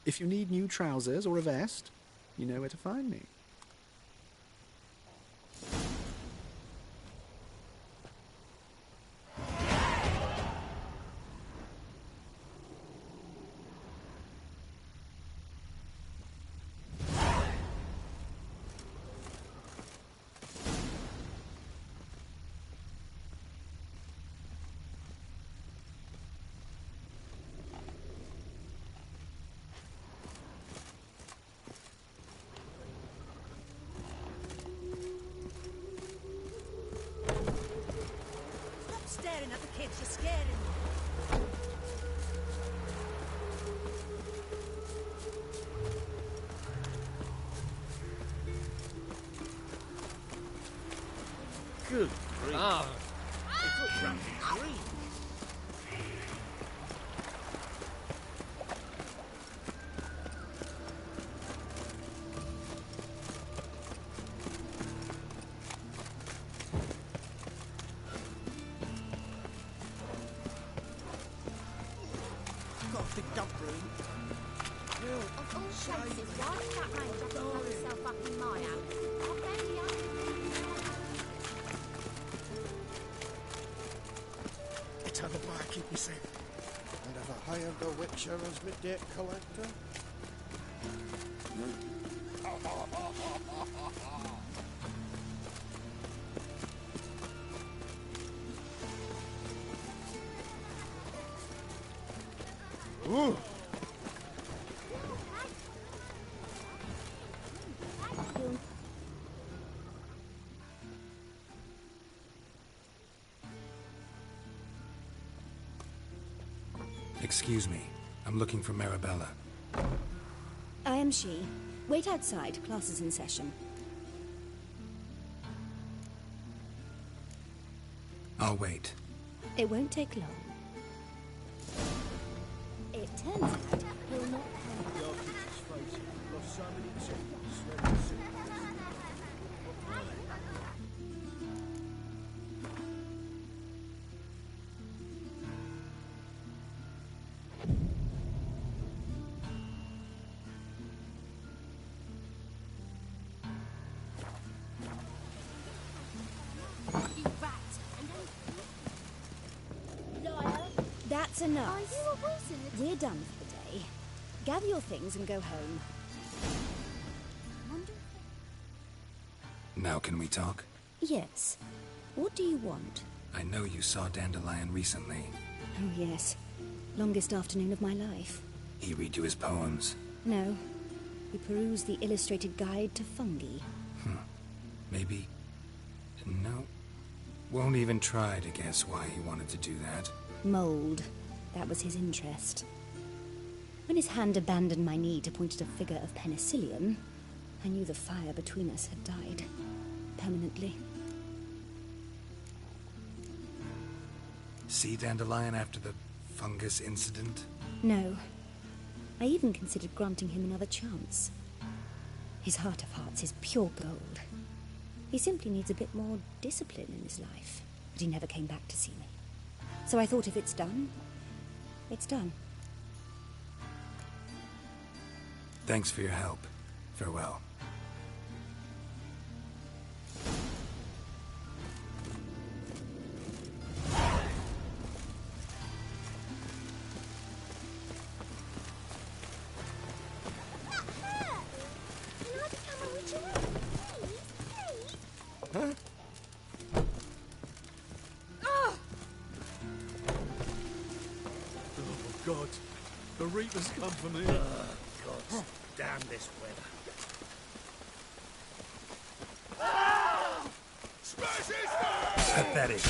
If you need new trousers or a vest, you know where to find me. Staring at the kids, you're scaring them. Good grief. Ah. It looks rather green. Got a big dump room. Of all places, why did that man just blow himself up in my house? I'll bury up. Tell the bar keep me safe. Whatever. hired the Witcher as my debt collector? Ooh. Excuse me. I'm looking for Marabella. I am she. Wait outside. Class is in session. I'll wait. It won't take long. It turns out he'll not come. Your kids' face. Lost so many chickens. Ready to see this. That's enough. Are you a wizard? We're done for the day. Gather your things and go home. Now can we talk? Yes. What do you want? I know you saw Dandelion recently. Oh, yes. Longest afternoon of my life. He read you his poems. No. He perused the illustrated guide to fungi. Maybe... No. Won't even try to guess why he wanted to do that. Mold. That was his interest. When his hand abandoned my knee to point at a figure of penicillium, I knew the fire between us had died. Permanently. See Dandelion after the fungus incident? No. I even considered granting him another chance. His heart of hearts is pure gold. He simply needs a bit more discipline in his life. But he never came back to see me. So I thought if it's done, it's done. Thanks for your help. Farewell. God, the Reaper's come for me. God, damn this weather. Smash his face! Pathetic.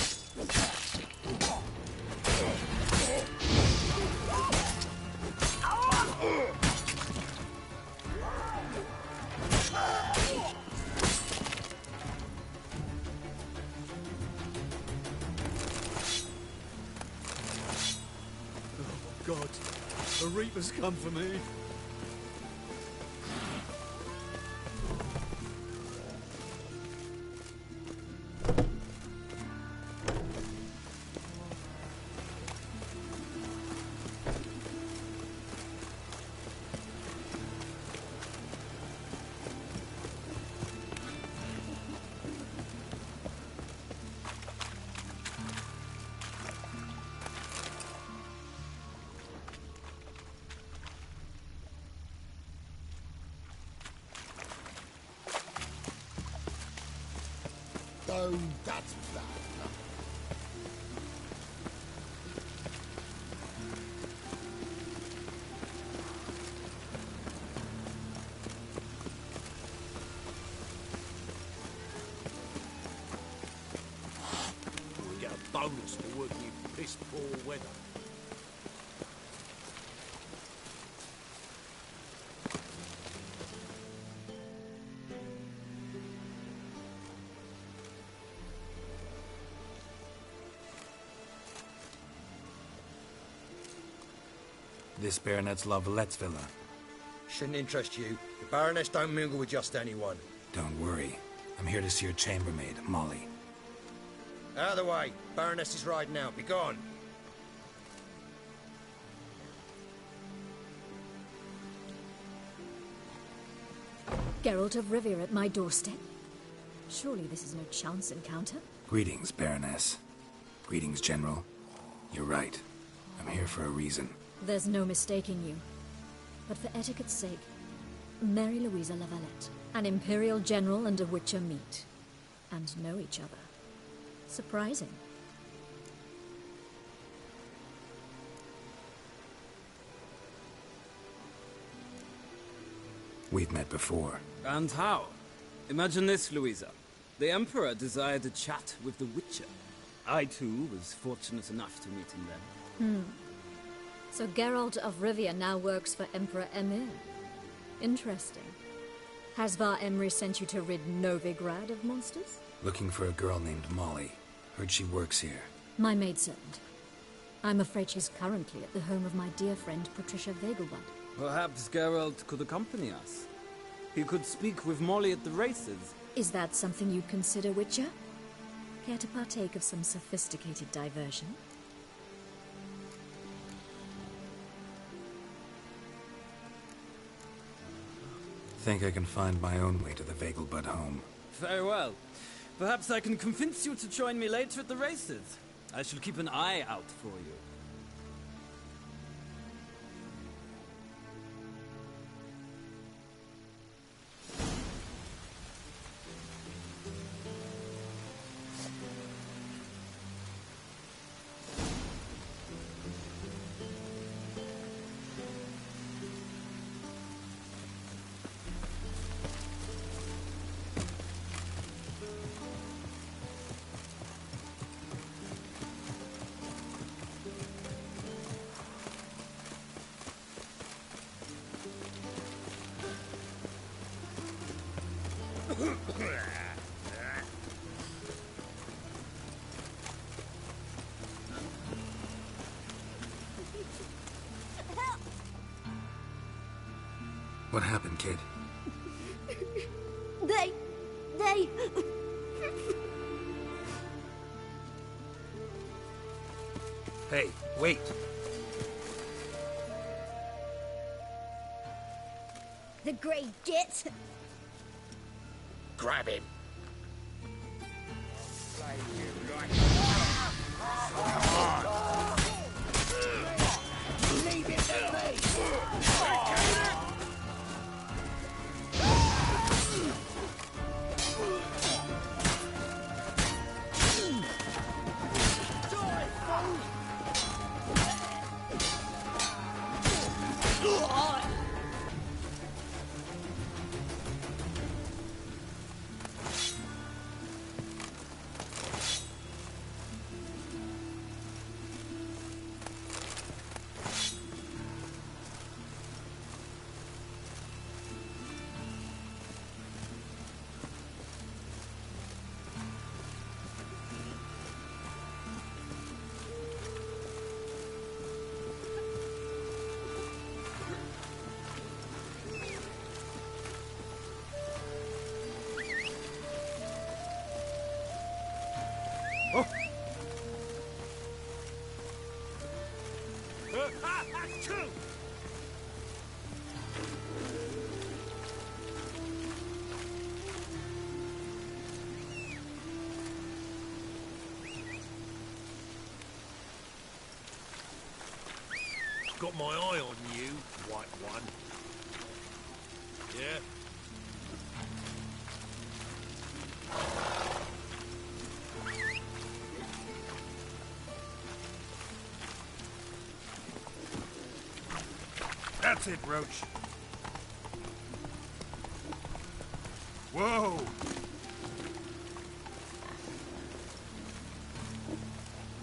God, the Reaper's come for me. Oh, that's bad. We get a bonus for working in piss poor weather. This Baronet's La Vallette's villa. Shouldn't interest you. The Baroness don't mingle with just anyone. Don't worry. I'm here to see your chambermaid, Molly. Out of the way. Baroness is riding out. Be gone. Geralt of Rivia at my doorstep. Surely this is no chance encounter. Greetings, Baroness. Greetings, General. You're right. I'm here for a reason. There's no mistaking you. But for etiquette's sake, Mary Louisa Lavalette, an Imperial General and a Witcher meet. And know each other. Surprising. We've met before. And how? Imagine this, Louisa. The Emperor desired a chat with the Witcher. I, too, was fortunate enough to meet him then. So Geralt of Rivia now works for Emperor Emir. Interesting. Has Var Emry sent you to rid Novigrad of monsters? Looking for a girl named Molly. Heard she works here. My maidservant. I'm afraid she's currently at the home of my dear friend Patricia Vegelbud. Perhaps Geralt could accompany us. He could speak with Molly at the races. Is that something you'd consider, Witcher? Care to partake of some sophisticated diversion? Think I can find my own way to the Vegelbud home. Very well. Perhaps I can convince you to join me later at the races. I shall keep an eye out for you. What happened, kid? They... Hey, wait! The Grey Git. Grab him. Leave it to me! Got my eye on you, white one. Yeah? That's it, Roach. Whoa!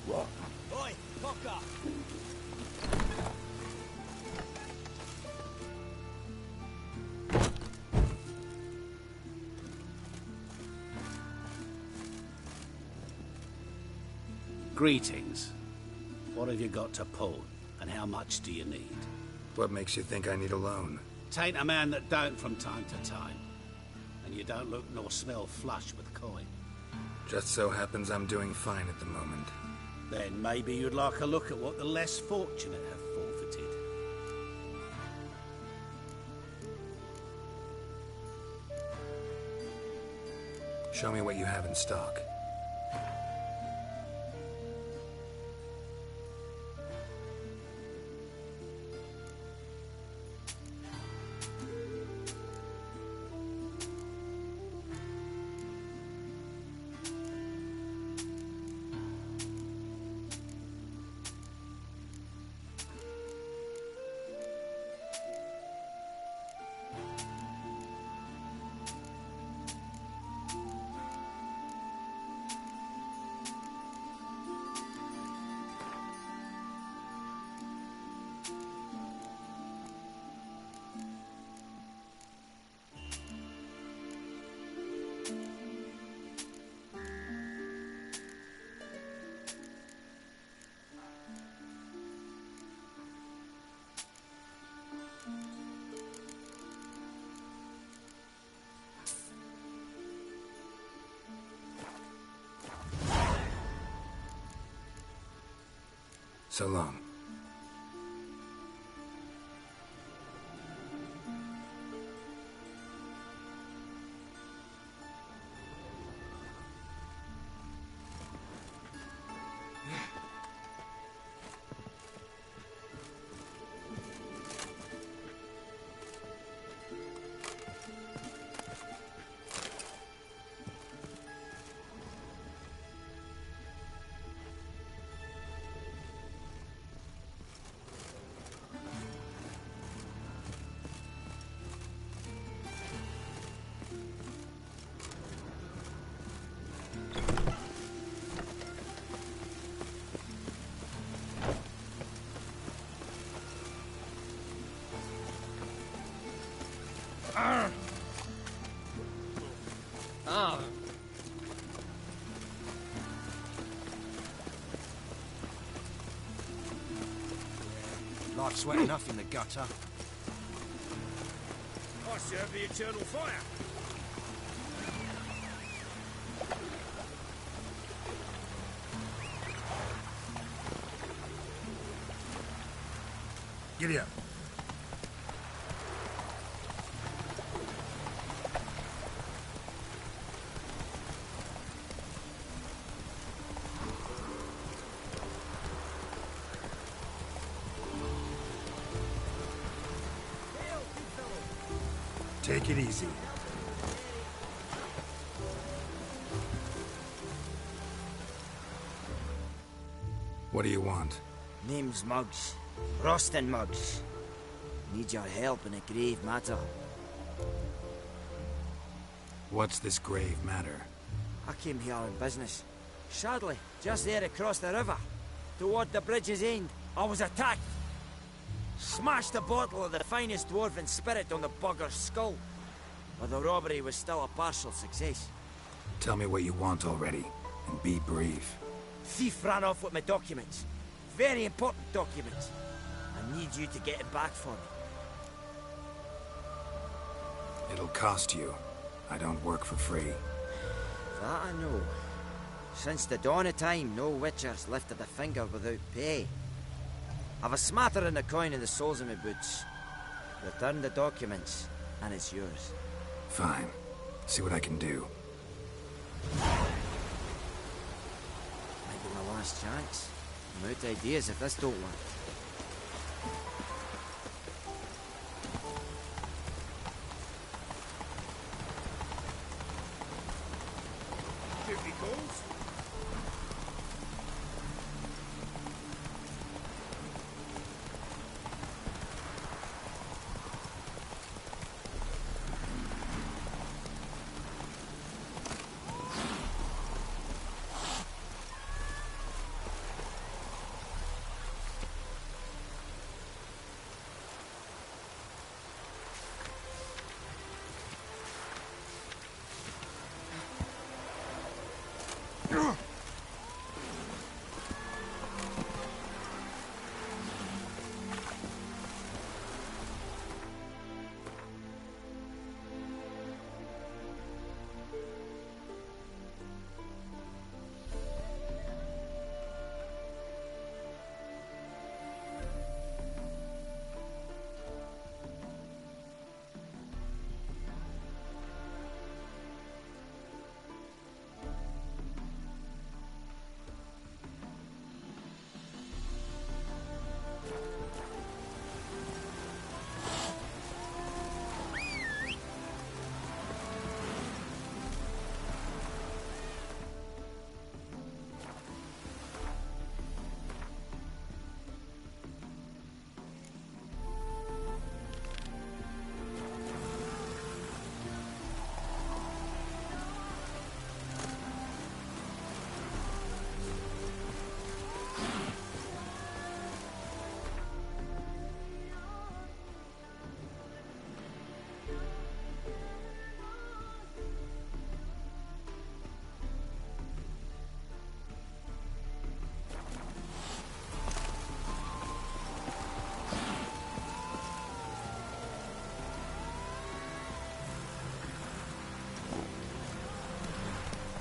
What? Oi, Pocker! Greetings. What have you got to pull, and how much do you need? What makes you think I need a loan? Tain't a man that don't from time to time. And you don't look nor smell flush with coin. Just so happens I'm doing fine at the moment. Then maybe you'd like a look at what the less fortunate have forfeited. Show me what you have in stock. So long. Life's wet enough in the gutter. I serve the eternal fire. Giddy up. Take it easy. What do you want? Name's Muggs. Rostin Muggs. Need your help in a grave matter. What's this grave matter? I came here on business. Sadly, just there across the river, toward the bridge's end, I was attacked. Smashed a bottle of the finest dwarven spirit on the bugger's skull. But the robbery was still a partial success. Tell me what you want already, and be brief. Thief ran off with my documents. Very important documents. I need you to get it back for me. It'll cost you. I don't work for free. That I know. Since the dawn of time, no witcher's lifted a finger without pay. I've a smattering of coin in the soles of my boots. Return the documents, and it's yours. Fine. See what I can do. Might be my last chance. I'm out of ideas if this don't work. Duty calls.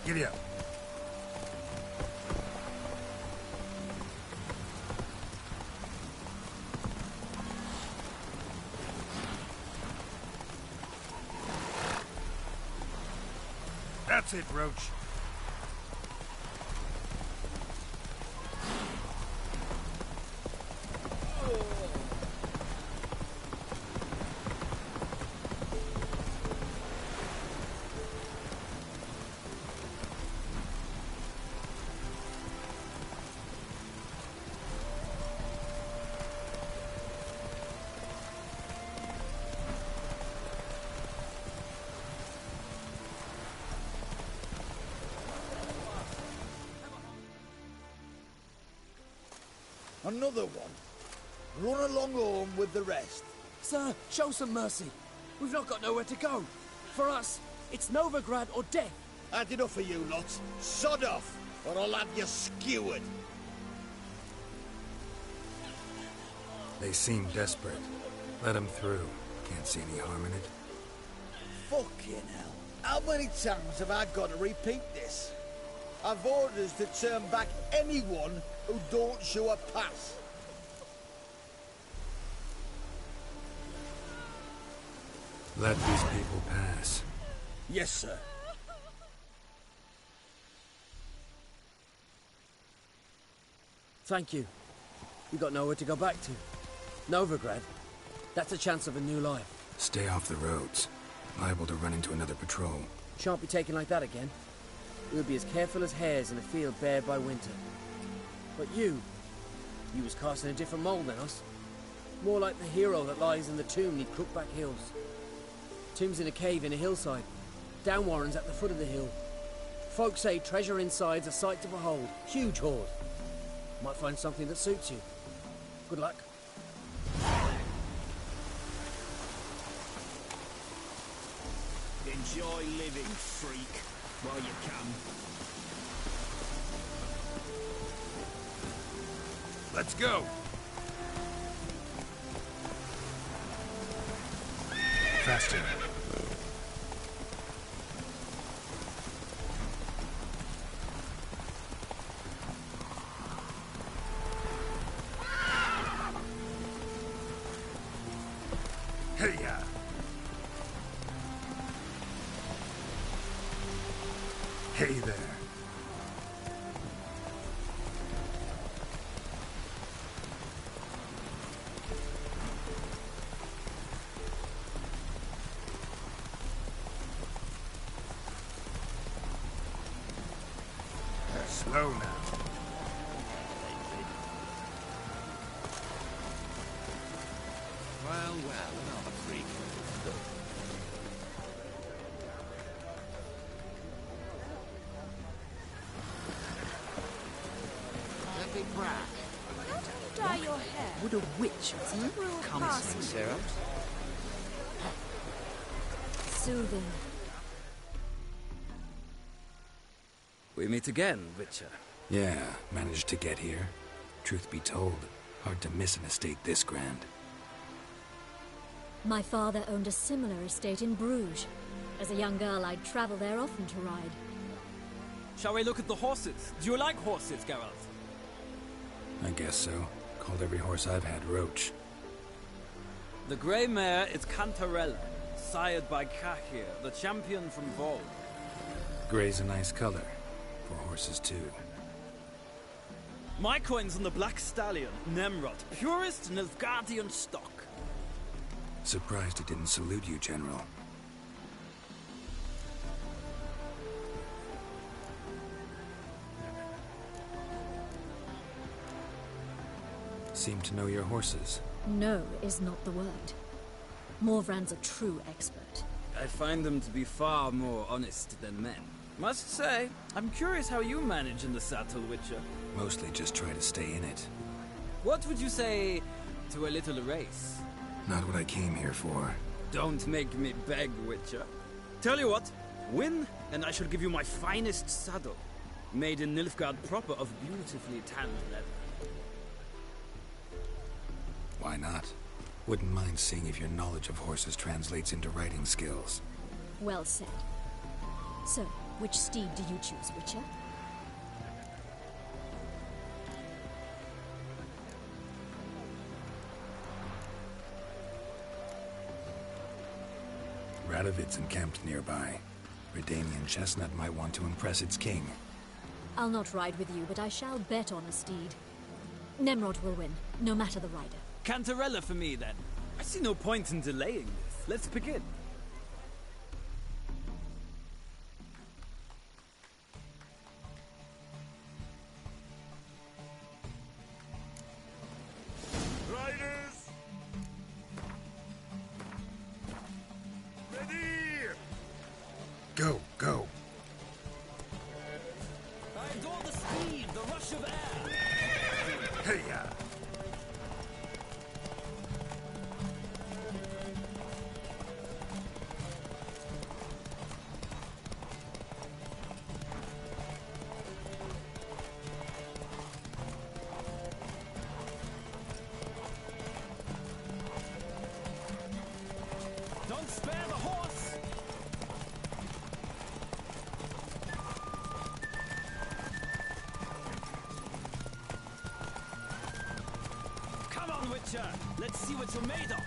Giddy up. That's it, Roach. Another one. Run along home with the rest. Sir, show some mercy. We've not got nowhere to go. For us, it's Novigrad or death. Had enough of you lot. Sod off, or I'll have you skewered. They seem desperate. Let them through. Can't see any harm in it. Fucking hell. How many times have I got to repeat this? I've orders to turn back anyone who don't show a pass. Let these people pass. Yes, sir. Thank you. We got nowhere to go back to. Novigrad. That's a chance of a new life. Stay off the roads. Liable to run into another patrol. Shan't be taken like that again. We'll be as careful as hares in a field bared by winter. But you was cast in a different mould than us. More like the hero that lies in the tomb neath Crookback Hills. Tomb's in a cave in a hillside. Down Warren's at the foot of the hill. Folk say treasure inside's a sight to behold. Huge hoard. Might find something that suits you. Good luck. Enjoy living, freak, while you can. Let's go. Faster. Hey-ya. Hey there. Slow now. Well, another freak. Let me brag. How do you dye your hair? Would a witch Come see, Sarah? Soothing. We meet again, Witcher. Yeah, managed to get here. Truth be told, hard to miss an estate this grand. My father owned a similar estate in Bruges. As a young girl, I'd travel there often to ride. Shall we look at the horses? Do you like horses, Geralt? I guess so. Called every horse I've had Roach. The grey mare is Cantarella, sired by Cahir, the champion from Vol. Grey's a nice color. For horses, too. My coin's on the black stallion, Nemrod, purest Nilfgaardian stock. Surprised he didn't salute you, General. Seem to know your horses. No is not the word. Morvran's a true expert. I find them to be far more honest than men. Must say, I'm curious how you manage in the saddle, Witcher. Mostly just try to stay in it. What would you say to a little race? Not what I came here for. Don't make me beg, Witcher. Tell you what, win, and I shall give you my finest saddle. Made in Nilfgaard proper of beautifully tanned leather. Why not? Wouldn't mind seeing if your knowledge of horses translates into riding skills. Well said. So, which steed do you choose, Witcher? Radovid's encamped nearby. Redanian chestnut might want to impress its king. I'll not ride with you, but I shall bet on a steed. Nemrod will win, no matter the rider. Cantarella for me, then. I see no point in delaying this. Let's begin. Riders! Ready! Go, go. I adore the speed, the rush of air. Hey-ya! Don't spare the horse! Come on, Witcher! Let's see what you're made of!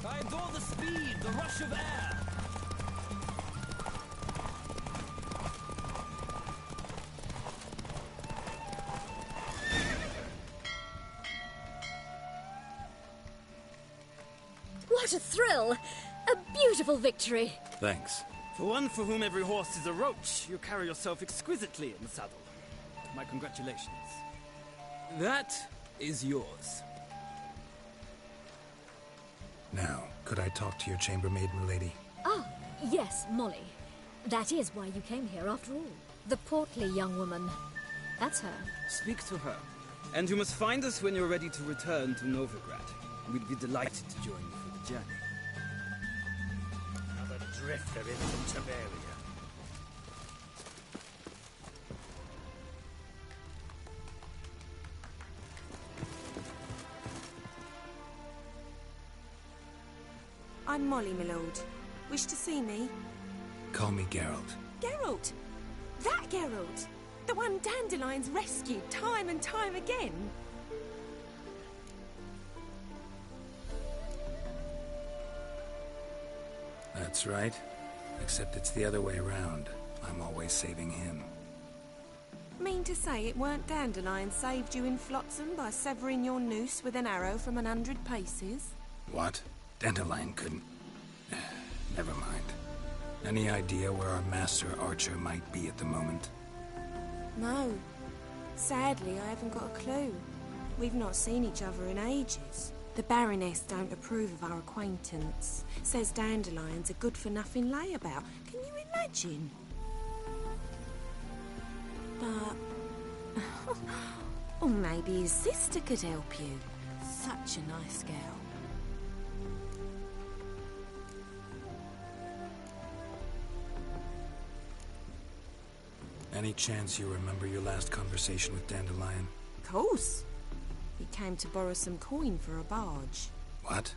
I adore the speed, the rush of air! What a thrill! A beautiful victory! Thanks. For one for whom every horse is a roach, you carry yourself exquisitely in the saddle. My congratulations. That is yours. Now, could I talk to your chambermaid, milady? Ah, yes, Molly. That is why you came here after all. The portly young woman. That's her. Speak to her. And you must find us when you're ready to return to Novigrad. We'd be delighted to join you for the journey. Another drifter in from Temeria. I'm Molly, my lord. Wish to see me? Call me Geralt. Geralt! That Geralt! The one Dandelion's rescued time and time again! That's right. Except it's the other way around. I'm always saving him. Mean to say it weren't Dandelion saved you in Flotsam by severing your noose with an arrow from 100 paces? What? Dandelion couldn't... Never mind. Any idea where our master archer might be at the moment? No. Sadly, I haven't got a clue. We've not seen each other in ages. The Baroness don't approve of our acquaintance. Says Dandelion's a good-for-nothing layabout. Can you imagine? But... or maybe his sister could help you. Such a nice girl. Any chance you remember your last conversation with Dandelion? Of course. He came to borrow some coin for a barge. What?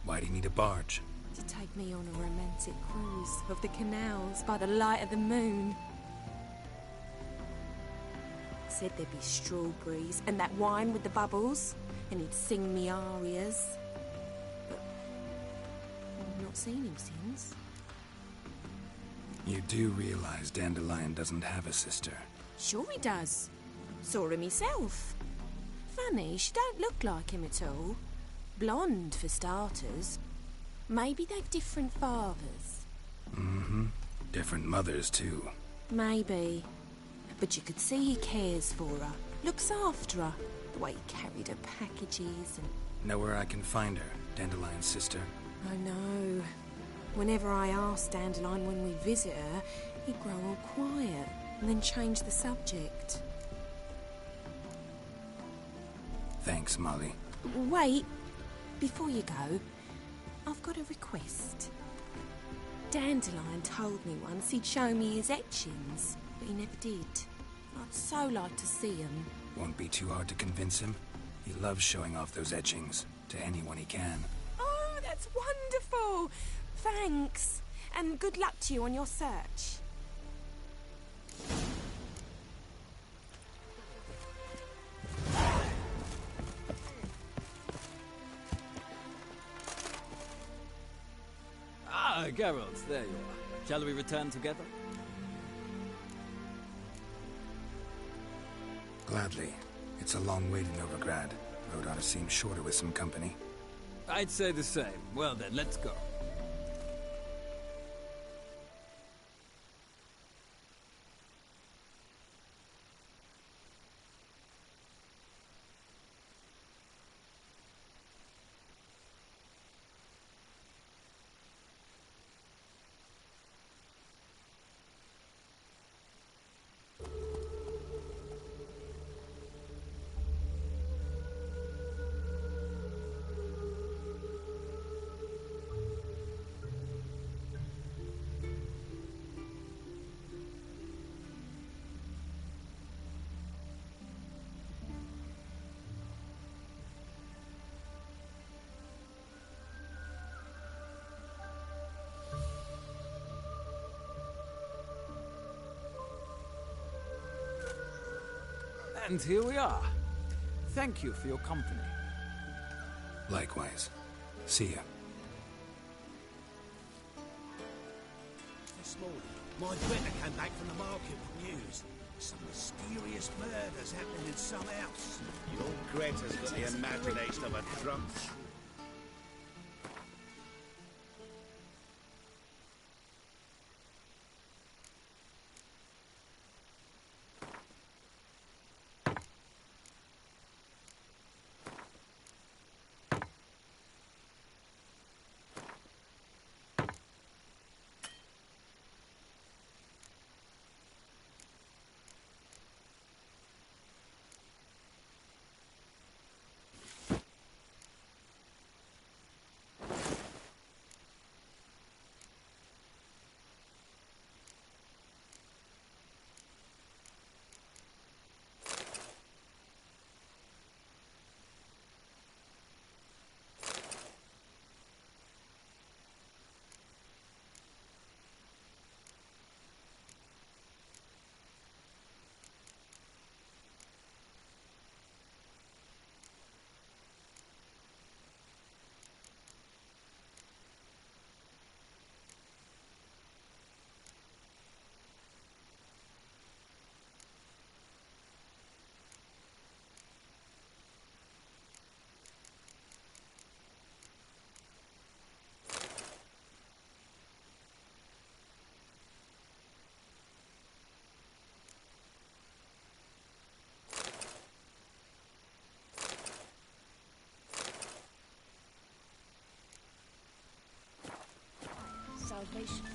Why'd he need a barge? To take me on a romantic cruise of the canals by the light of the moon. Said there'd be strawberries and that wine with the bubbles, and he'd sing me arias. But I've not seen him since. You do realize Dandelion doesn't have a sister? Sure he does. Saw him myself. Funny, she don't look like him at all. Blonde, for starters. Maybe they've different fathers. Mm-hmm. Different mothers, too. Maybe. But you could see he cares for her. Looks after her. The way he carried her packages and... Know where I can find her, Dandelion's sister? I know. Whenever I ask Dandelion when we visit her, he'd grow all quiet and then change the subject. Thanks, Molly. Wait. Before you go, I've got a request. Dandelion told me once he'd show me his etchings, but he never did. I'd so like to see them. Won't be too hard to convince him. He loves showing off those etchings to anyone he can. Oh, that's wonderful! Thanks, and good luck to you on your search. Ah, Geralt, there you are. Shall we return together? Gladly. It's a long way to Novigrad. Road ought to seem shorter with some company. I'd say the same. Well then, let's go. And here we are. Thank you for your company. Likewise. See ya. This morning, my Greta came back from the market with news. Some mysterious murders happening in some house. Your Greta's got the imagination of a drunk.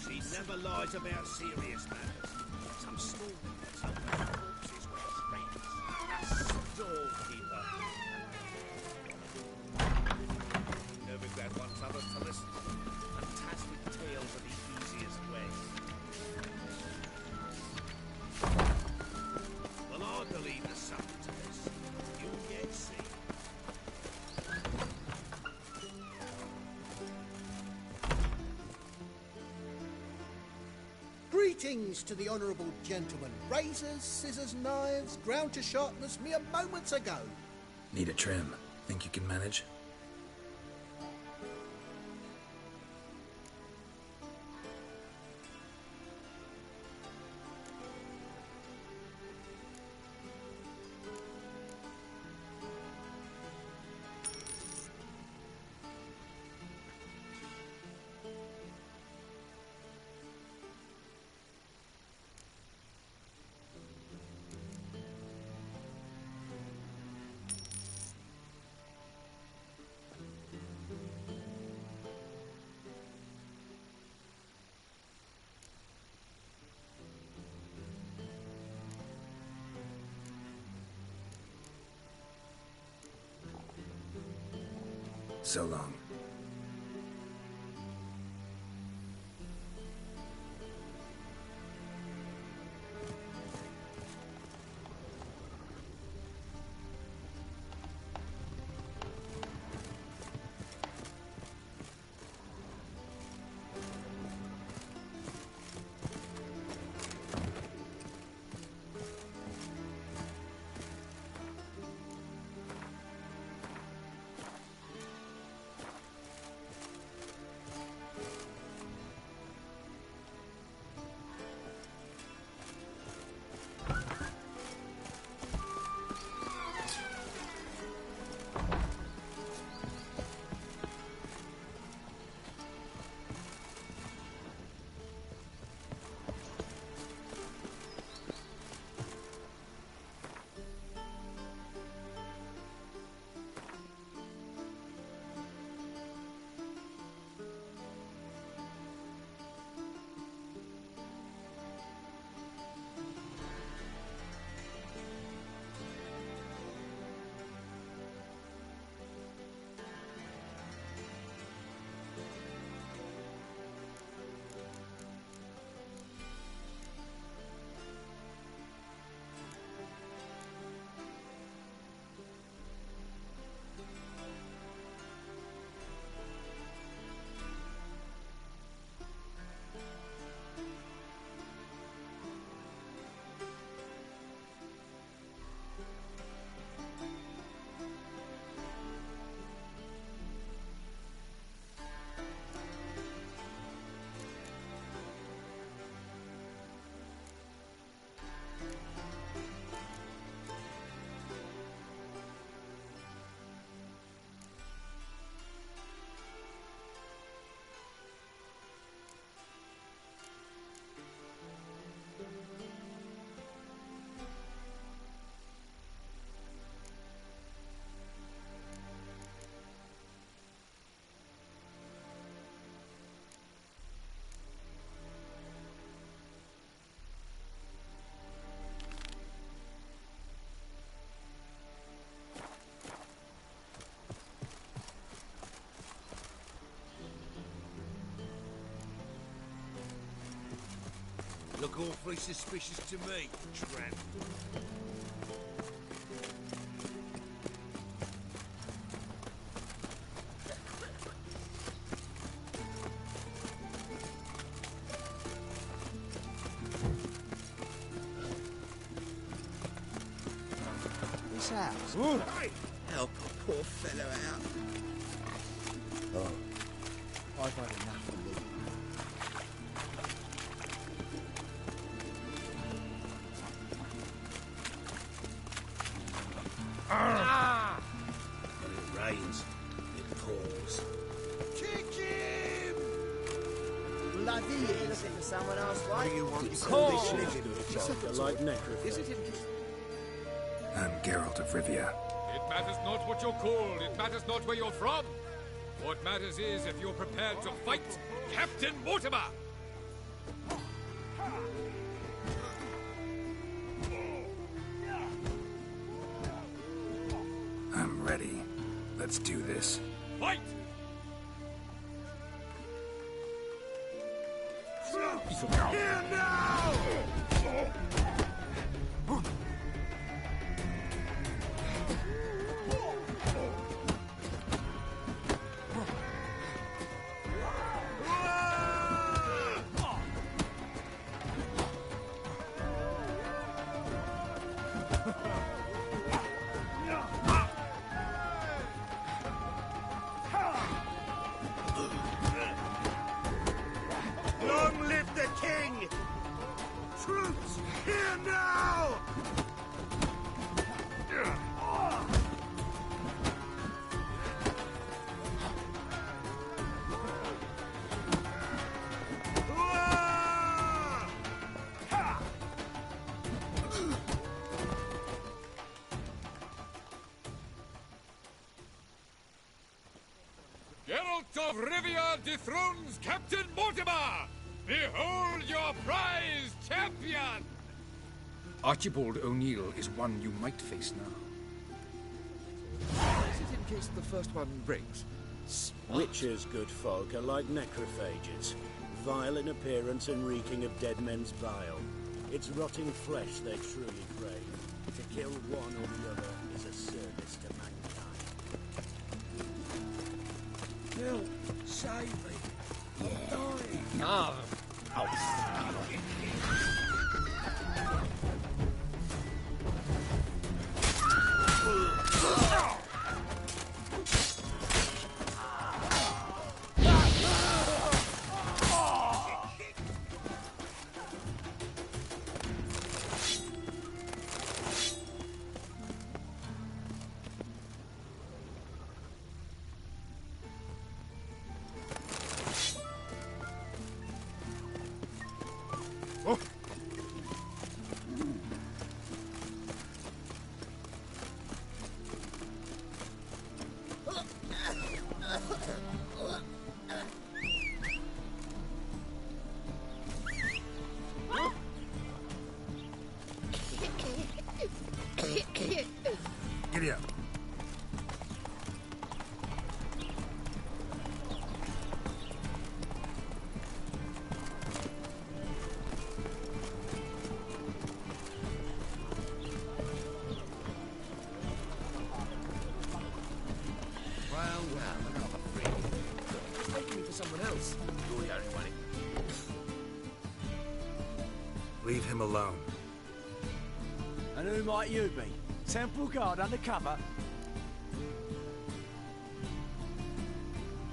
She never lies about serious matters. Some corpses were friends. A storekeeper. Novigrad wants others to listen. Fantastic tales are the easiest way. Well, I believe there's something to this. You'll yet see. Greetings to the honourable gentleman. Razors, scissors, knives, ground to sharpness mere moments ago. Need a trim. Think you can manage? So long. Look awfully suspicious to me, tramp. This house. Help a poor fellow out. Oh, I've had enough of living. When it rains, it pours. Kick him! Bloody easy. Looking for someone else, right? What do you want? Like necrophagy. I'm Geralt of Rivia. It matters not what you're called, it matters not where you're from. What matters is if you're prepared to fight Captain Mortimer! I'm ready. Let's do this. Fight! Here now! Long live the king! Troops, here now! Geralt of Rivia dethrones Captain Mortimer! Behold your prize champion! Archibald O'Neill is one you might face now. Is it in case the first one breaks? Witches, good folk, are like necrophages, vile in appearance and reeking of dead men's bile. It's rotting flesh they truly crave. To kill one or the other is a service to mankind. Bill, save me. I'm dying. Ah. Giddy up. Well, another friend. Take me for someone else. You're the only one. Leave him alone. And who might you be? Temple Guard undercover?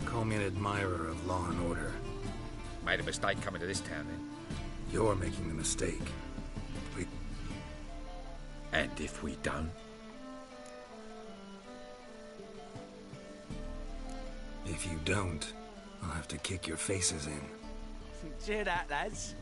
Call me an admirer of law and order. Made a mistake coming to this town, then. You're making the mistake. And if we don't? If you don't, I'll have to kick your faces in. Cheer that, lads.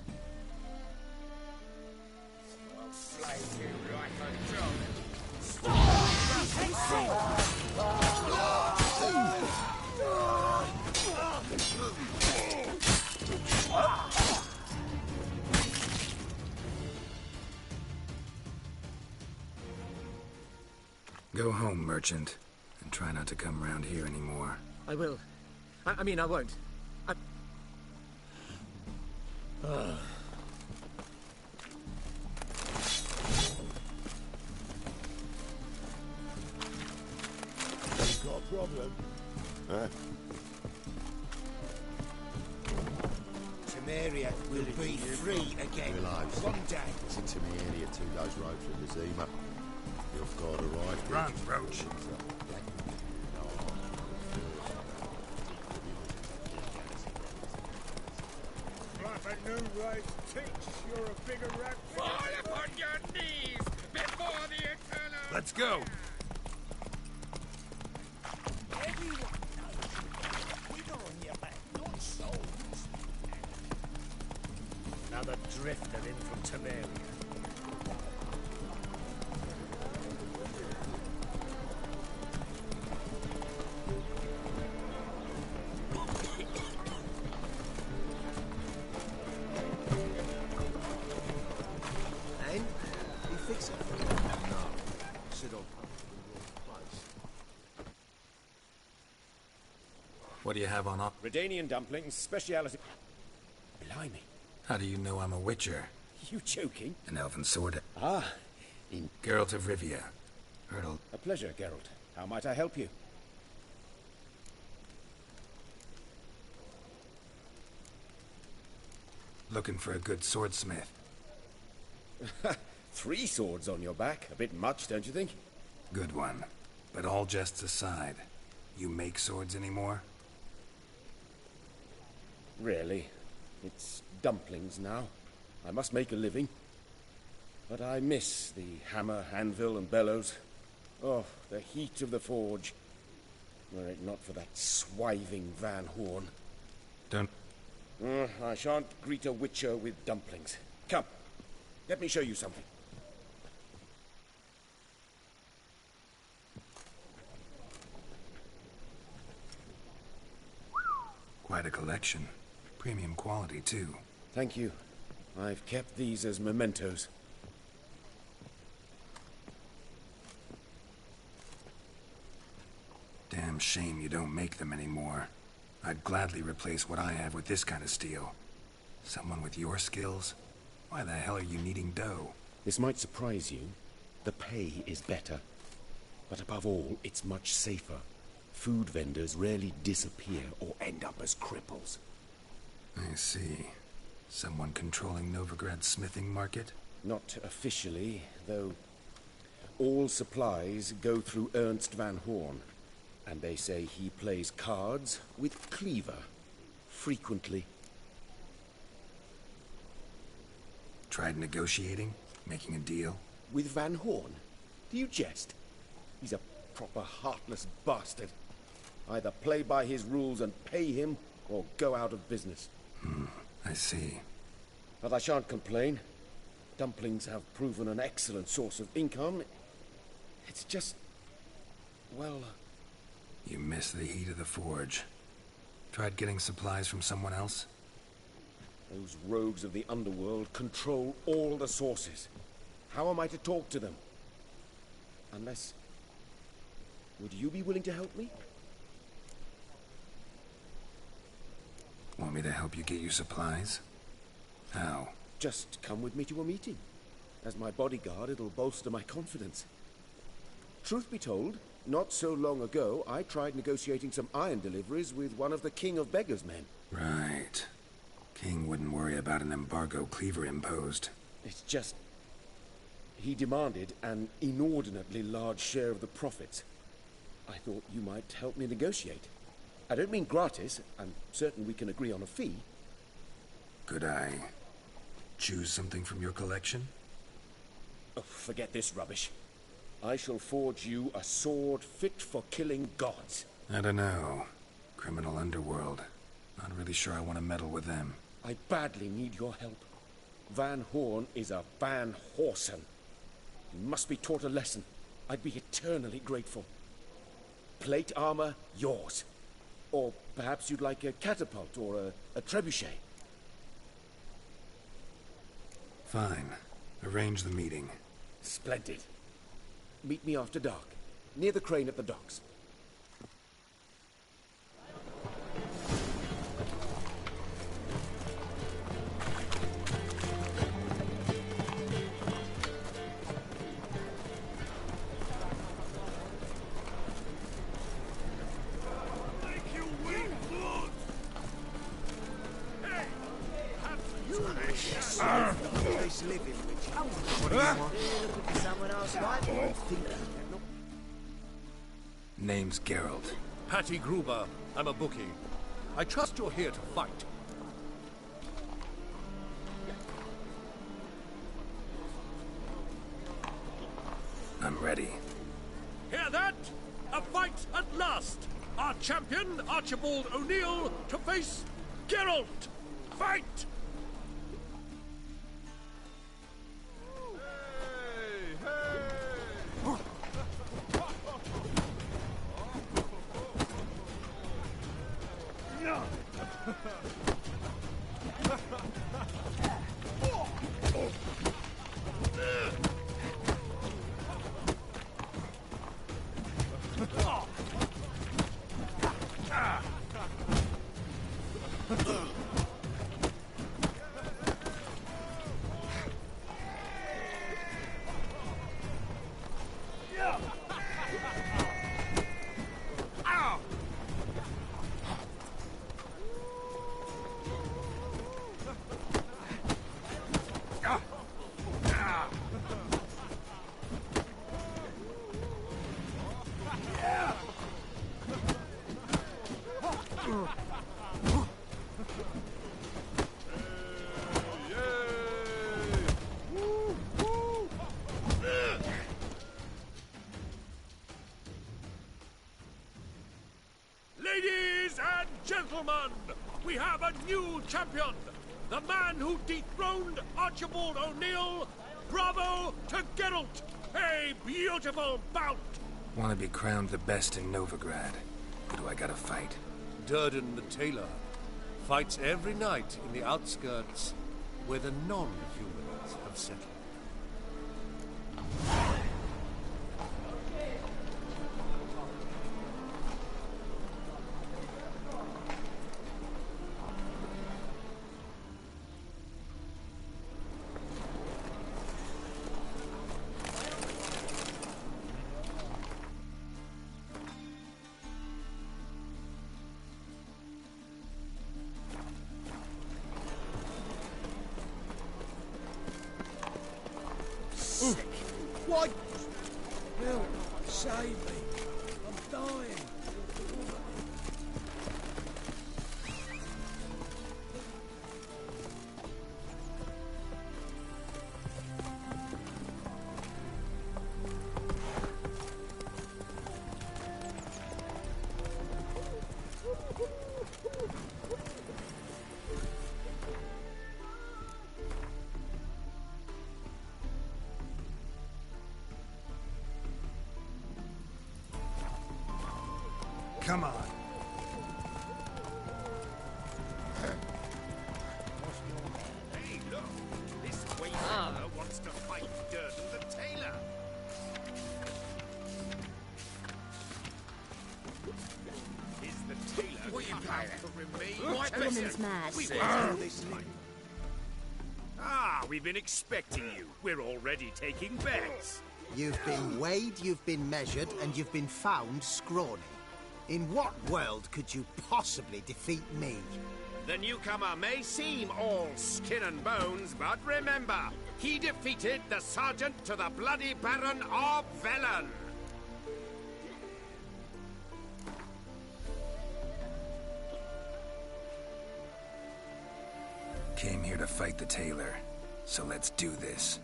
Go home, merchant, and try not to come round here anymore. I will. I mean, I won't. Temeria will be free again. Relax. One day. It's in Temeria, 2 days' road from the Zima. The off-guard arrived. Run, Roach. Like a new race teach, you're a bigger rat. Fall upon your knees before the eternal... Let's go. Everyone knows. Wiggle on your back, not souls. Another drifter in from Temeria. And? You fix it? No. Sit on. What do you have on up? Redanian dumplings, speciality. Blimey. How do you know I'm a witcher? You joking? An elven sword. Ah, in... Geralt of Rivia. Hurdle. A pleasure, Geralt. How might I help you? Looking for a good swordsmith. 3 swords on your back. A bit much, don't you think? Good one. But all jests aside, you make swords anymore? Really. It's dumplings now. I must make a living. But I miss the hammer, anvil, and bellows. Oh, the heat of the forge. Were it not for that swiving Van Horn. Don't... I shan't greet a witcher with dumplings. Come, let me show you something. Quite a collection. Premium quality, too. Thank you. I've kept these as mementos. Damn shame you don't make them anymore. I'd gladly replace what I have with this kind of steel. Someone with your skills? Why the hell are you needing dough? This might surprise you. The pay is better. But above all, it's much safer. Food vendors rarely disappear or end up as cripples. I see. Someone controlling Novigrad's smithing market? Not officially, though all supplies go through Ernst Van Horn. And they say he plays cards with Cleaver. Frequently. Tried negotiating? Making a deal? With Van Horn? Do you jest? He's a proper heartless bastard. Either play by his rules and pay him, or go out of business. I see. But I shan't complain. Dumplings have proven an excellent source of income. It's just... well... You miss the heat of the forge. Tried getting supplies from someone else? Those rogues of the underworld control all the sources. How am I to talk to them? Unless... would you be willing to help me? Want me to help you get you supplies? How? Just come with me to a meeting. As my bodyguard, it'll bolster my confidence. Truth be told, not so long ago, I tried negotiating some iron deliveries with one of the King of Beggars' men. Right. King wouldn't worry about an embargo Cleaver imposed. It's just... he demanded an inordinately large share of the profits. I thought you might help me negotiate. I don't mean gratis. I'm certain we can agree on a fee. Could I choose something from your collection? Oh, forget this rubbish. I shall forge you a sword fit for killing gods. I don't know. Criminal underworld. Not really sure I want to meddle with them. I badly need your help. Van Horn is a Van Horsen. He must be taught a lesson. I'd be eternally grateful. Plate armor, yours. Or perhaps you'd like a catapult or a trebuchet. Fine. Arrange the meeting. Splendid. Meet me after dark, near the crane at the docks. This living Witcher. What do you want? Looking for someone else like me? Name's Geralt. Patty Gruber. I'm a bookie. I trust you're here to fight. I'm ready. Hear that? A fight at last! Our champion, Archibald O'Neill, to face Geralt! Fight! Ladies and gentlemen, we have a new champion! The man who dethroned Archibald O'Neill! Bravo to Geralt! A beautiful bout! Want to be crowned the best in Novigrad. Who do I gotta fight? Durden the Tailor fights every night in the outskirts where the non-humans have settled. Why? Bill, save me. I'm dying. Come on. Hey, look! This wayfarer wants to fight Durden the Tailor. Is the tailor What you cut out paying? to remain? What woman's mad. We we've been expecting you. We're already taking bets. You've been weighed, you've been measured, and you've been found scrawny. In what world could you possibly defeat me? The newcomer may seem all skin and bones, but remember, he defeated the sergeant to the bloody Baron of Velen. Came here to fight the tailor, so let's do this.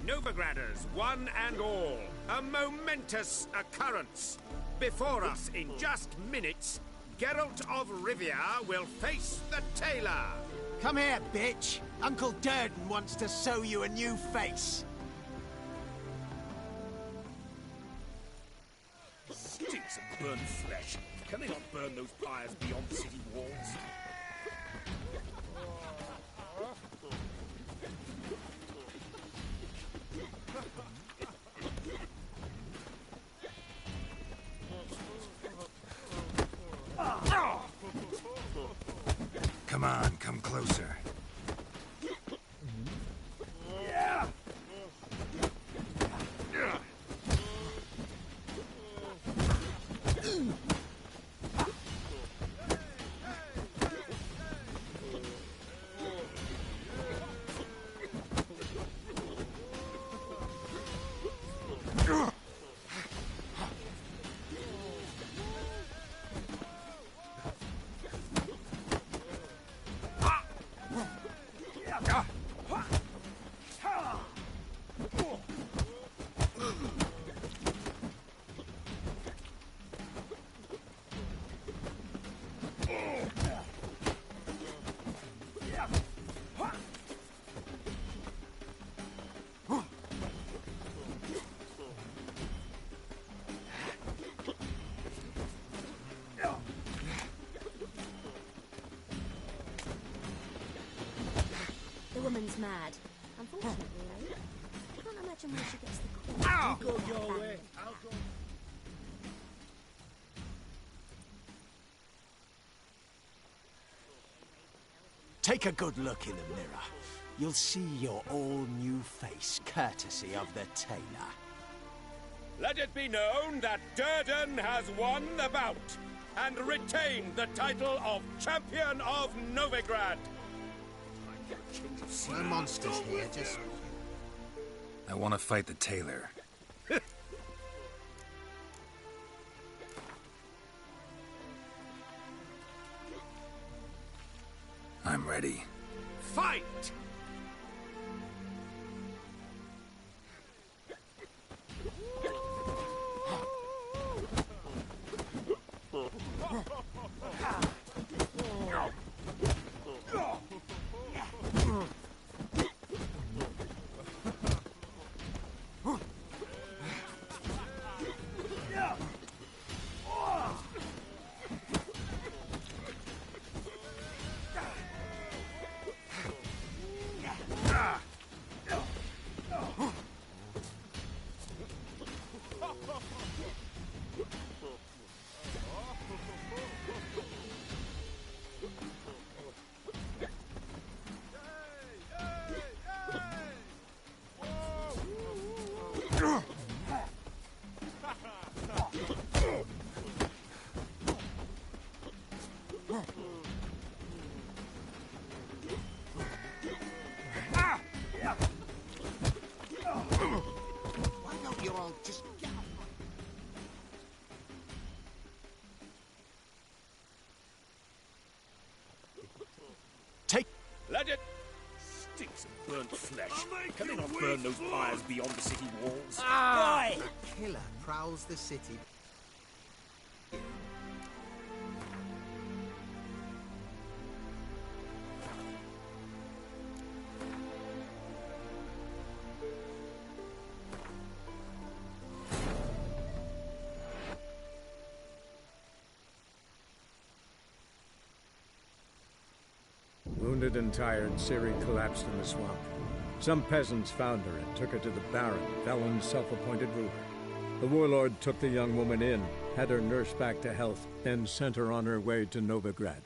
Novigraders, one and all, a momentous occurrence. Before us, in just minutes, Geralt of Rivia will face the tailor. Come here, bitch. Uncle Durden wants to sew you a new face. Stinks of burnt flesh. Can they not burn those pyres beyond city walls? Come on, come closer. The woman's mad. Unfortunately, I can't imagine where she gets the call. You go your way. I'll go. Take a good look in the mirror. You'll see your all-new face, courtesy of the tailor. Let it be known that Durden has won the bout and retained the title of Champion of Novigrad. No monsters here, just... I want to fight the tailor. I'm ready. Fight! Why don't you all just get off my... Take... Let it... Stinks of burnt flesh. Can they not burn those fires beyond the city walls? Right! A killer prowls the city. Wounded and tired, Ciri collapsed in the swamp. Some peasants found her and took her to the Baron, Valen's self-appointed ruler. The warlord took the young woman in, had her nursed back to health, then sent her on her way to Novigrad.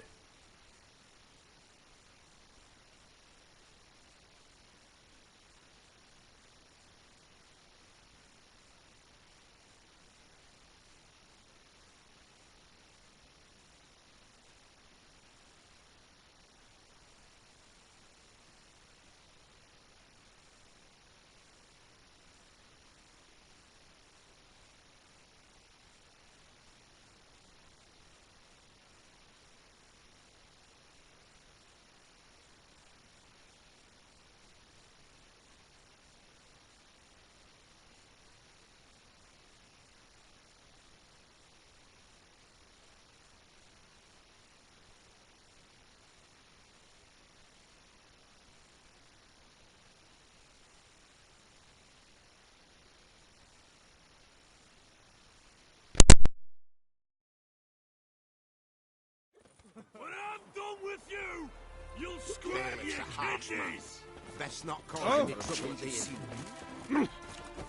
When I'm done with you, you'll scrape your kidneys! Best not cause any trouble to you.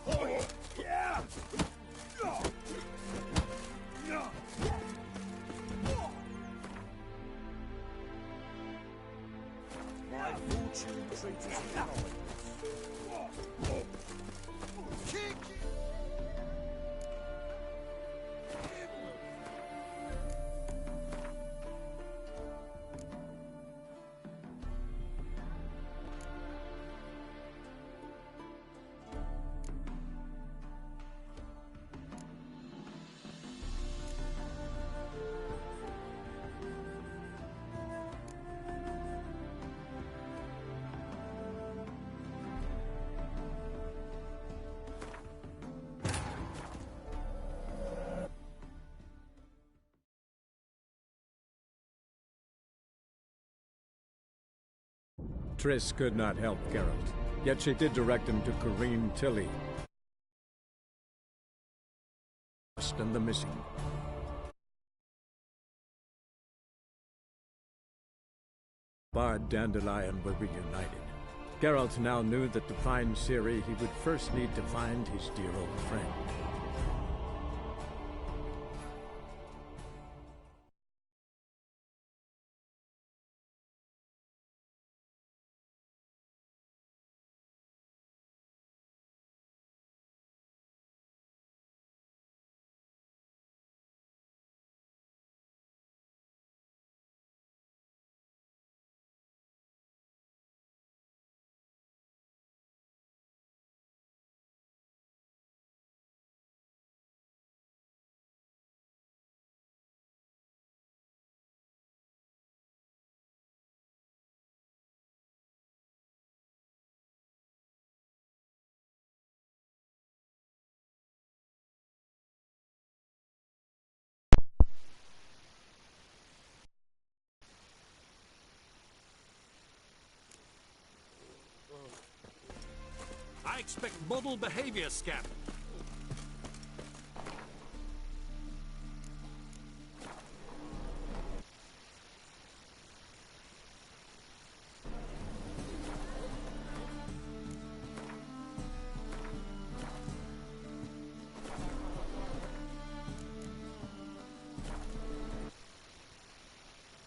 Oh, yeah! My fortune treats us economically. Kick! Triss could not help Geralt, yet she did direct him to Kareem Tilly. And the missing. Bard Dandelion were reunited. Geralt now knew that to find Ciri, he would first need to find his dear old friend. I expect model behavior, Scamp.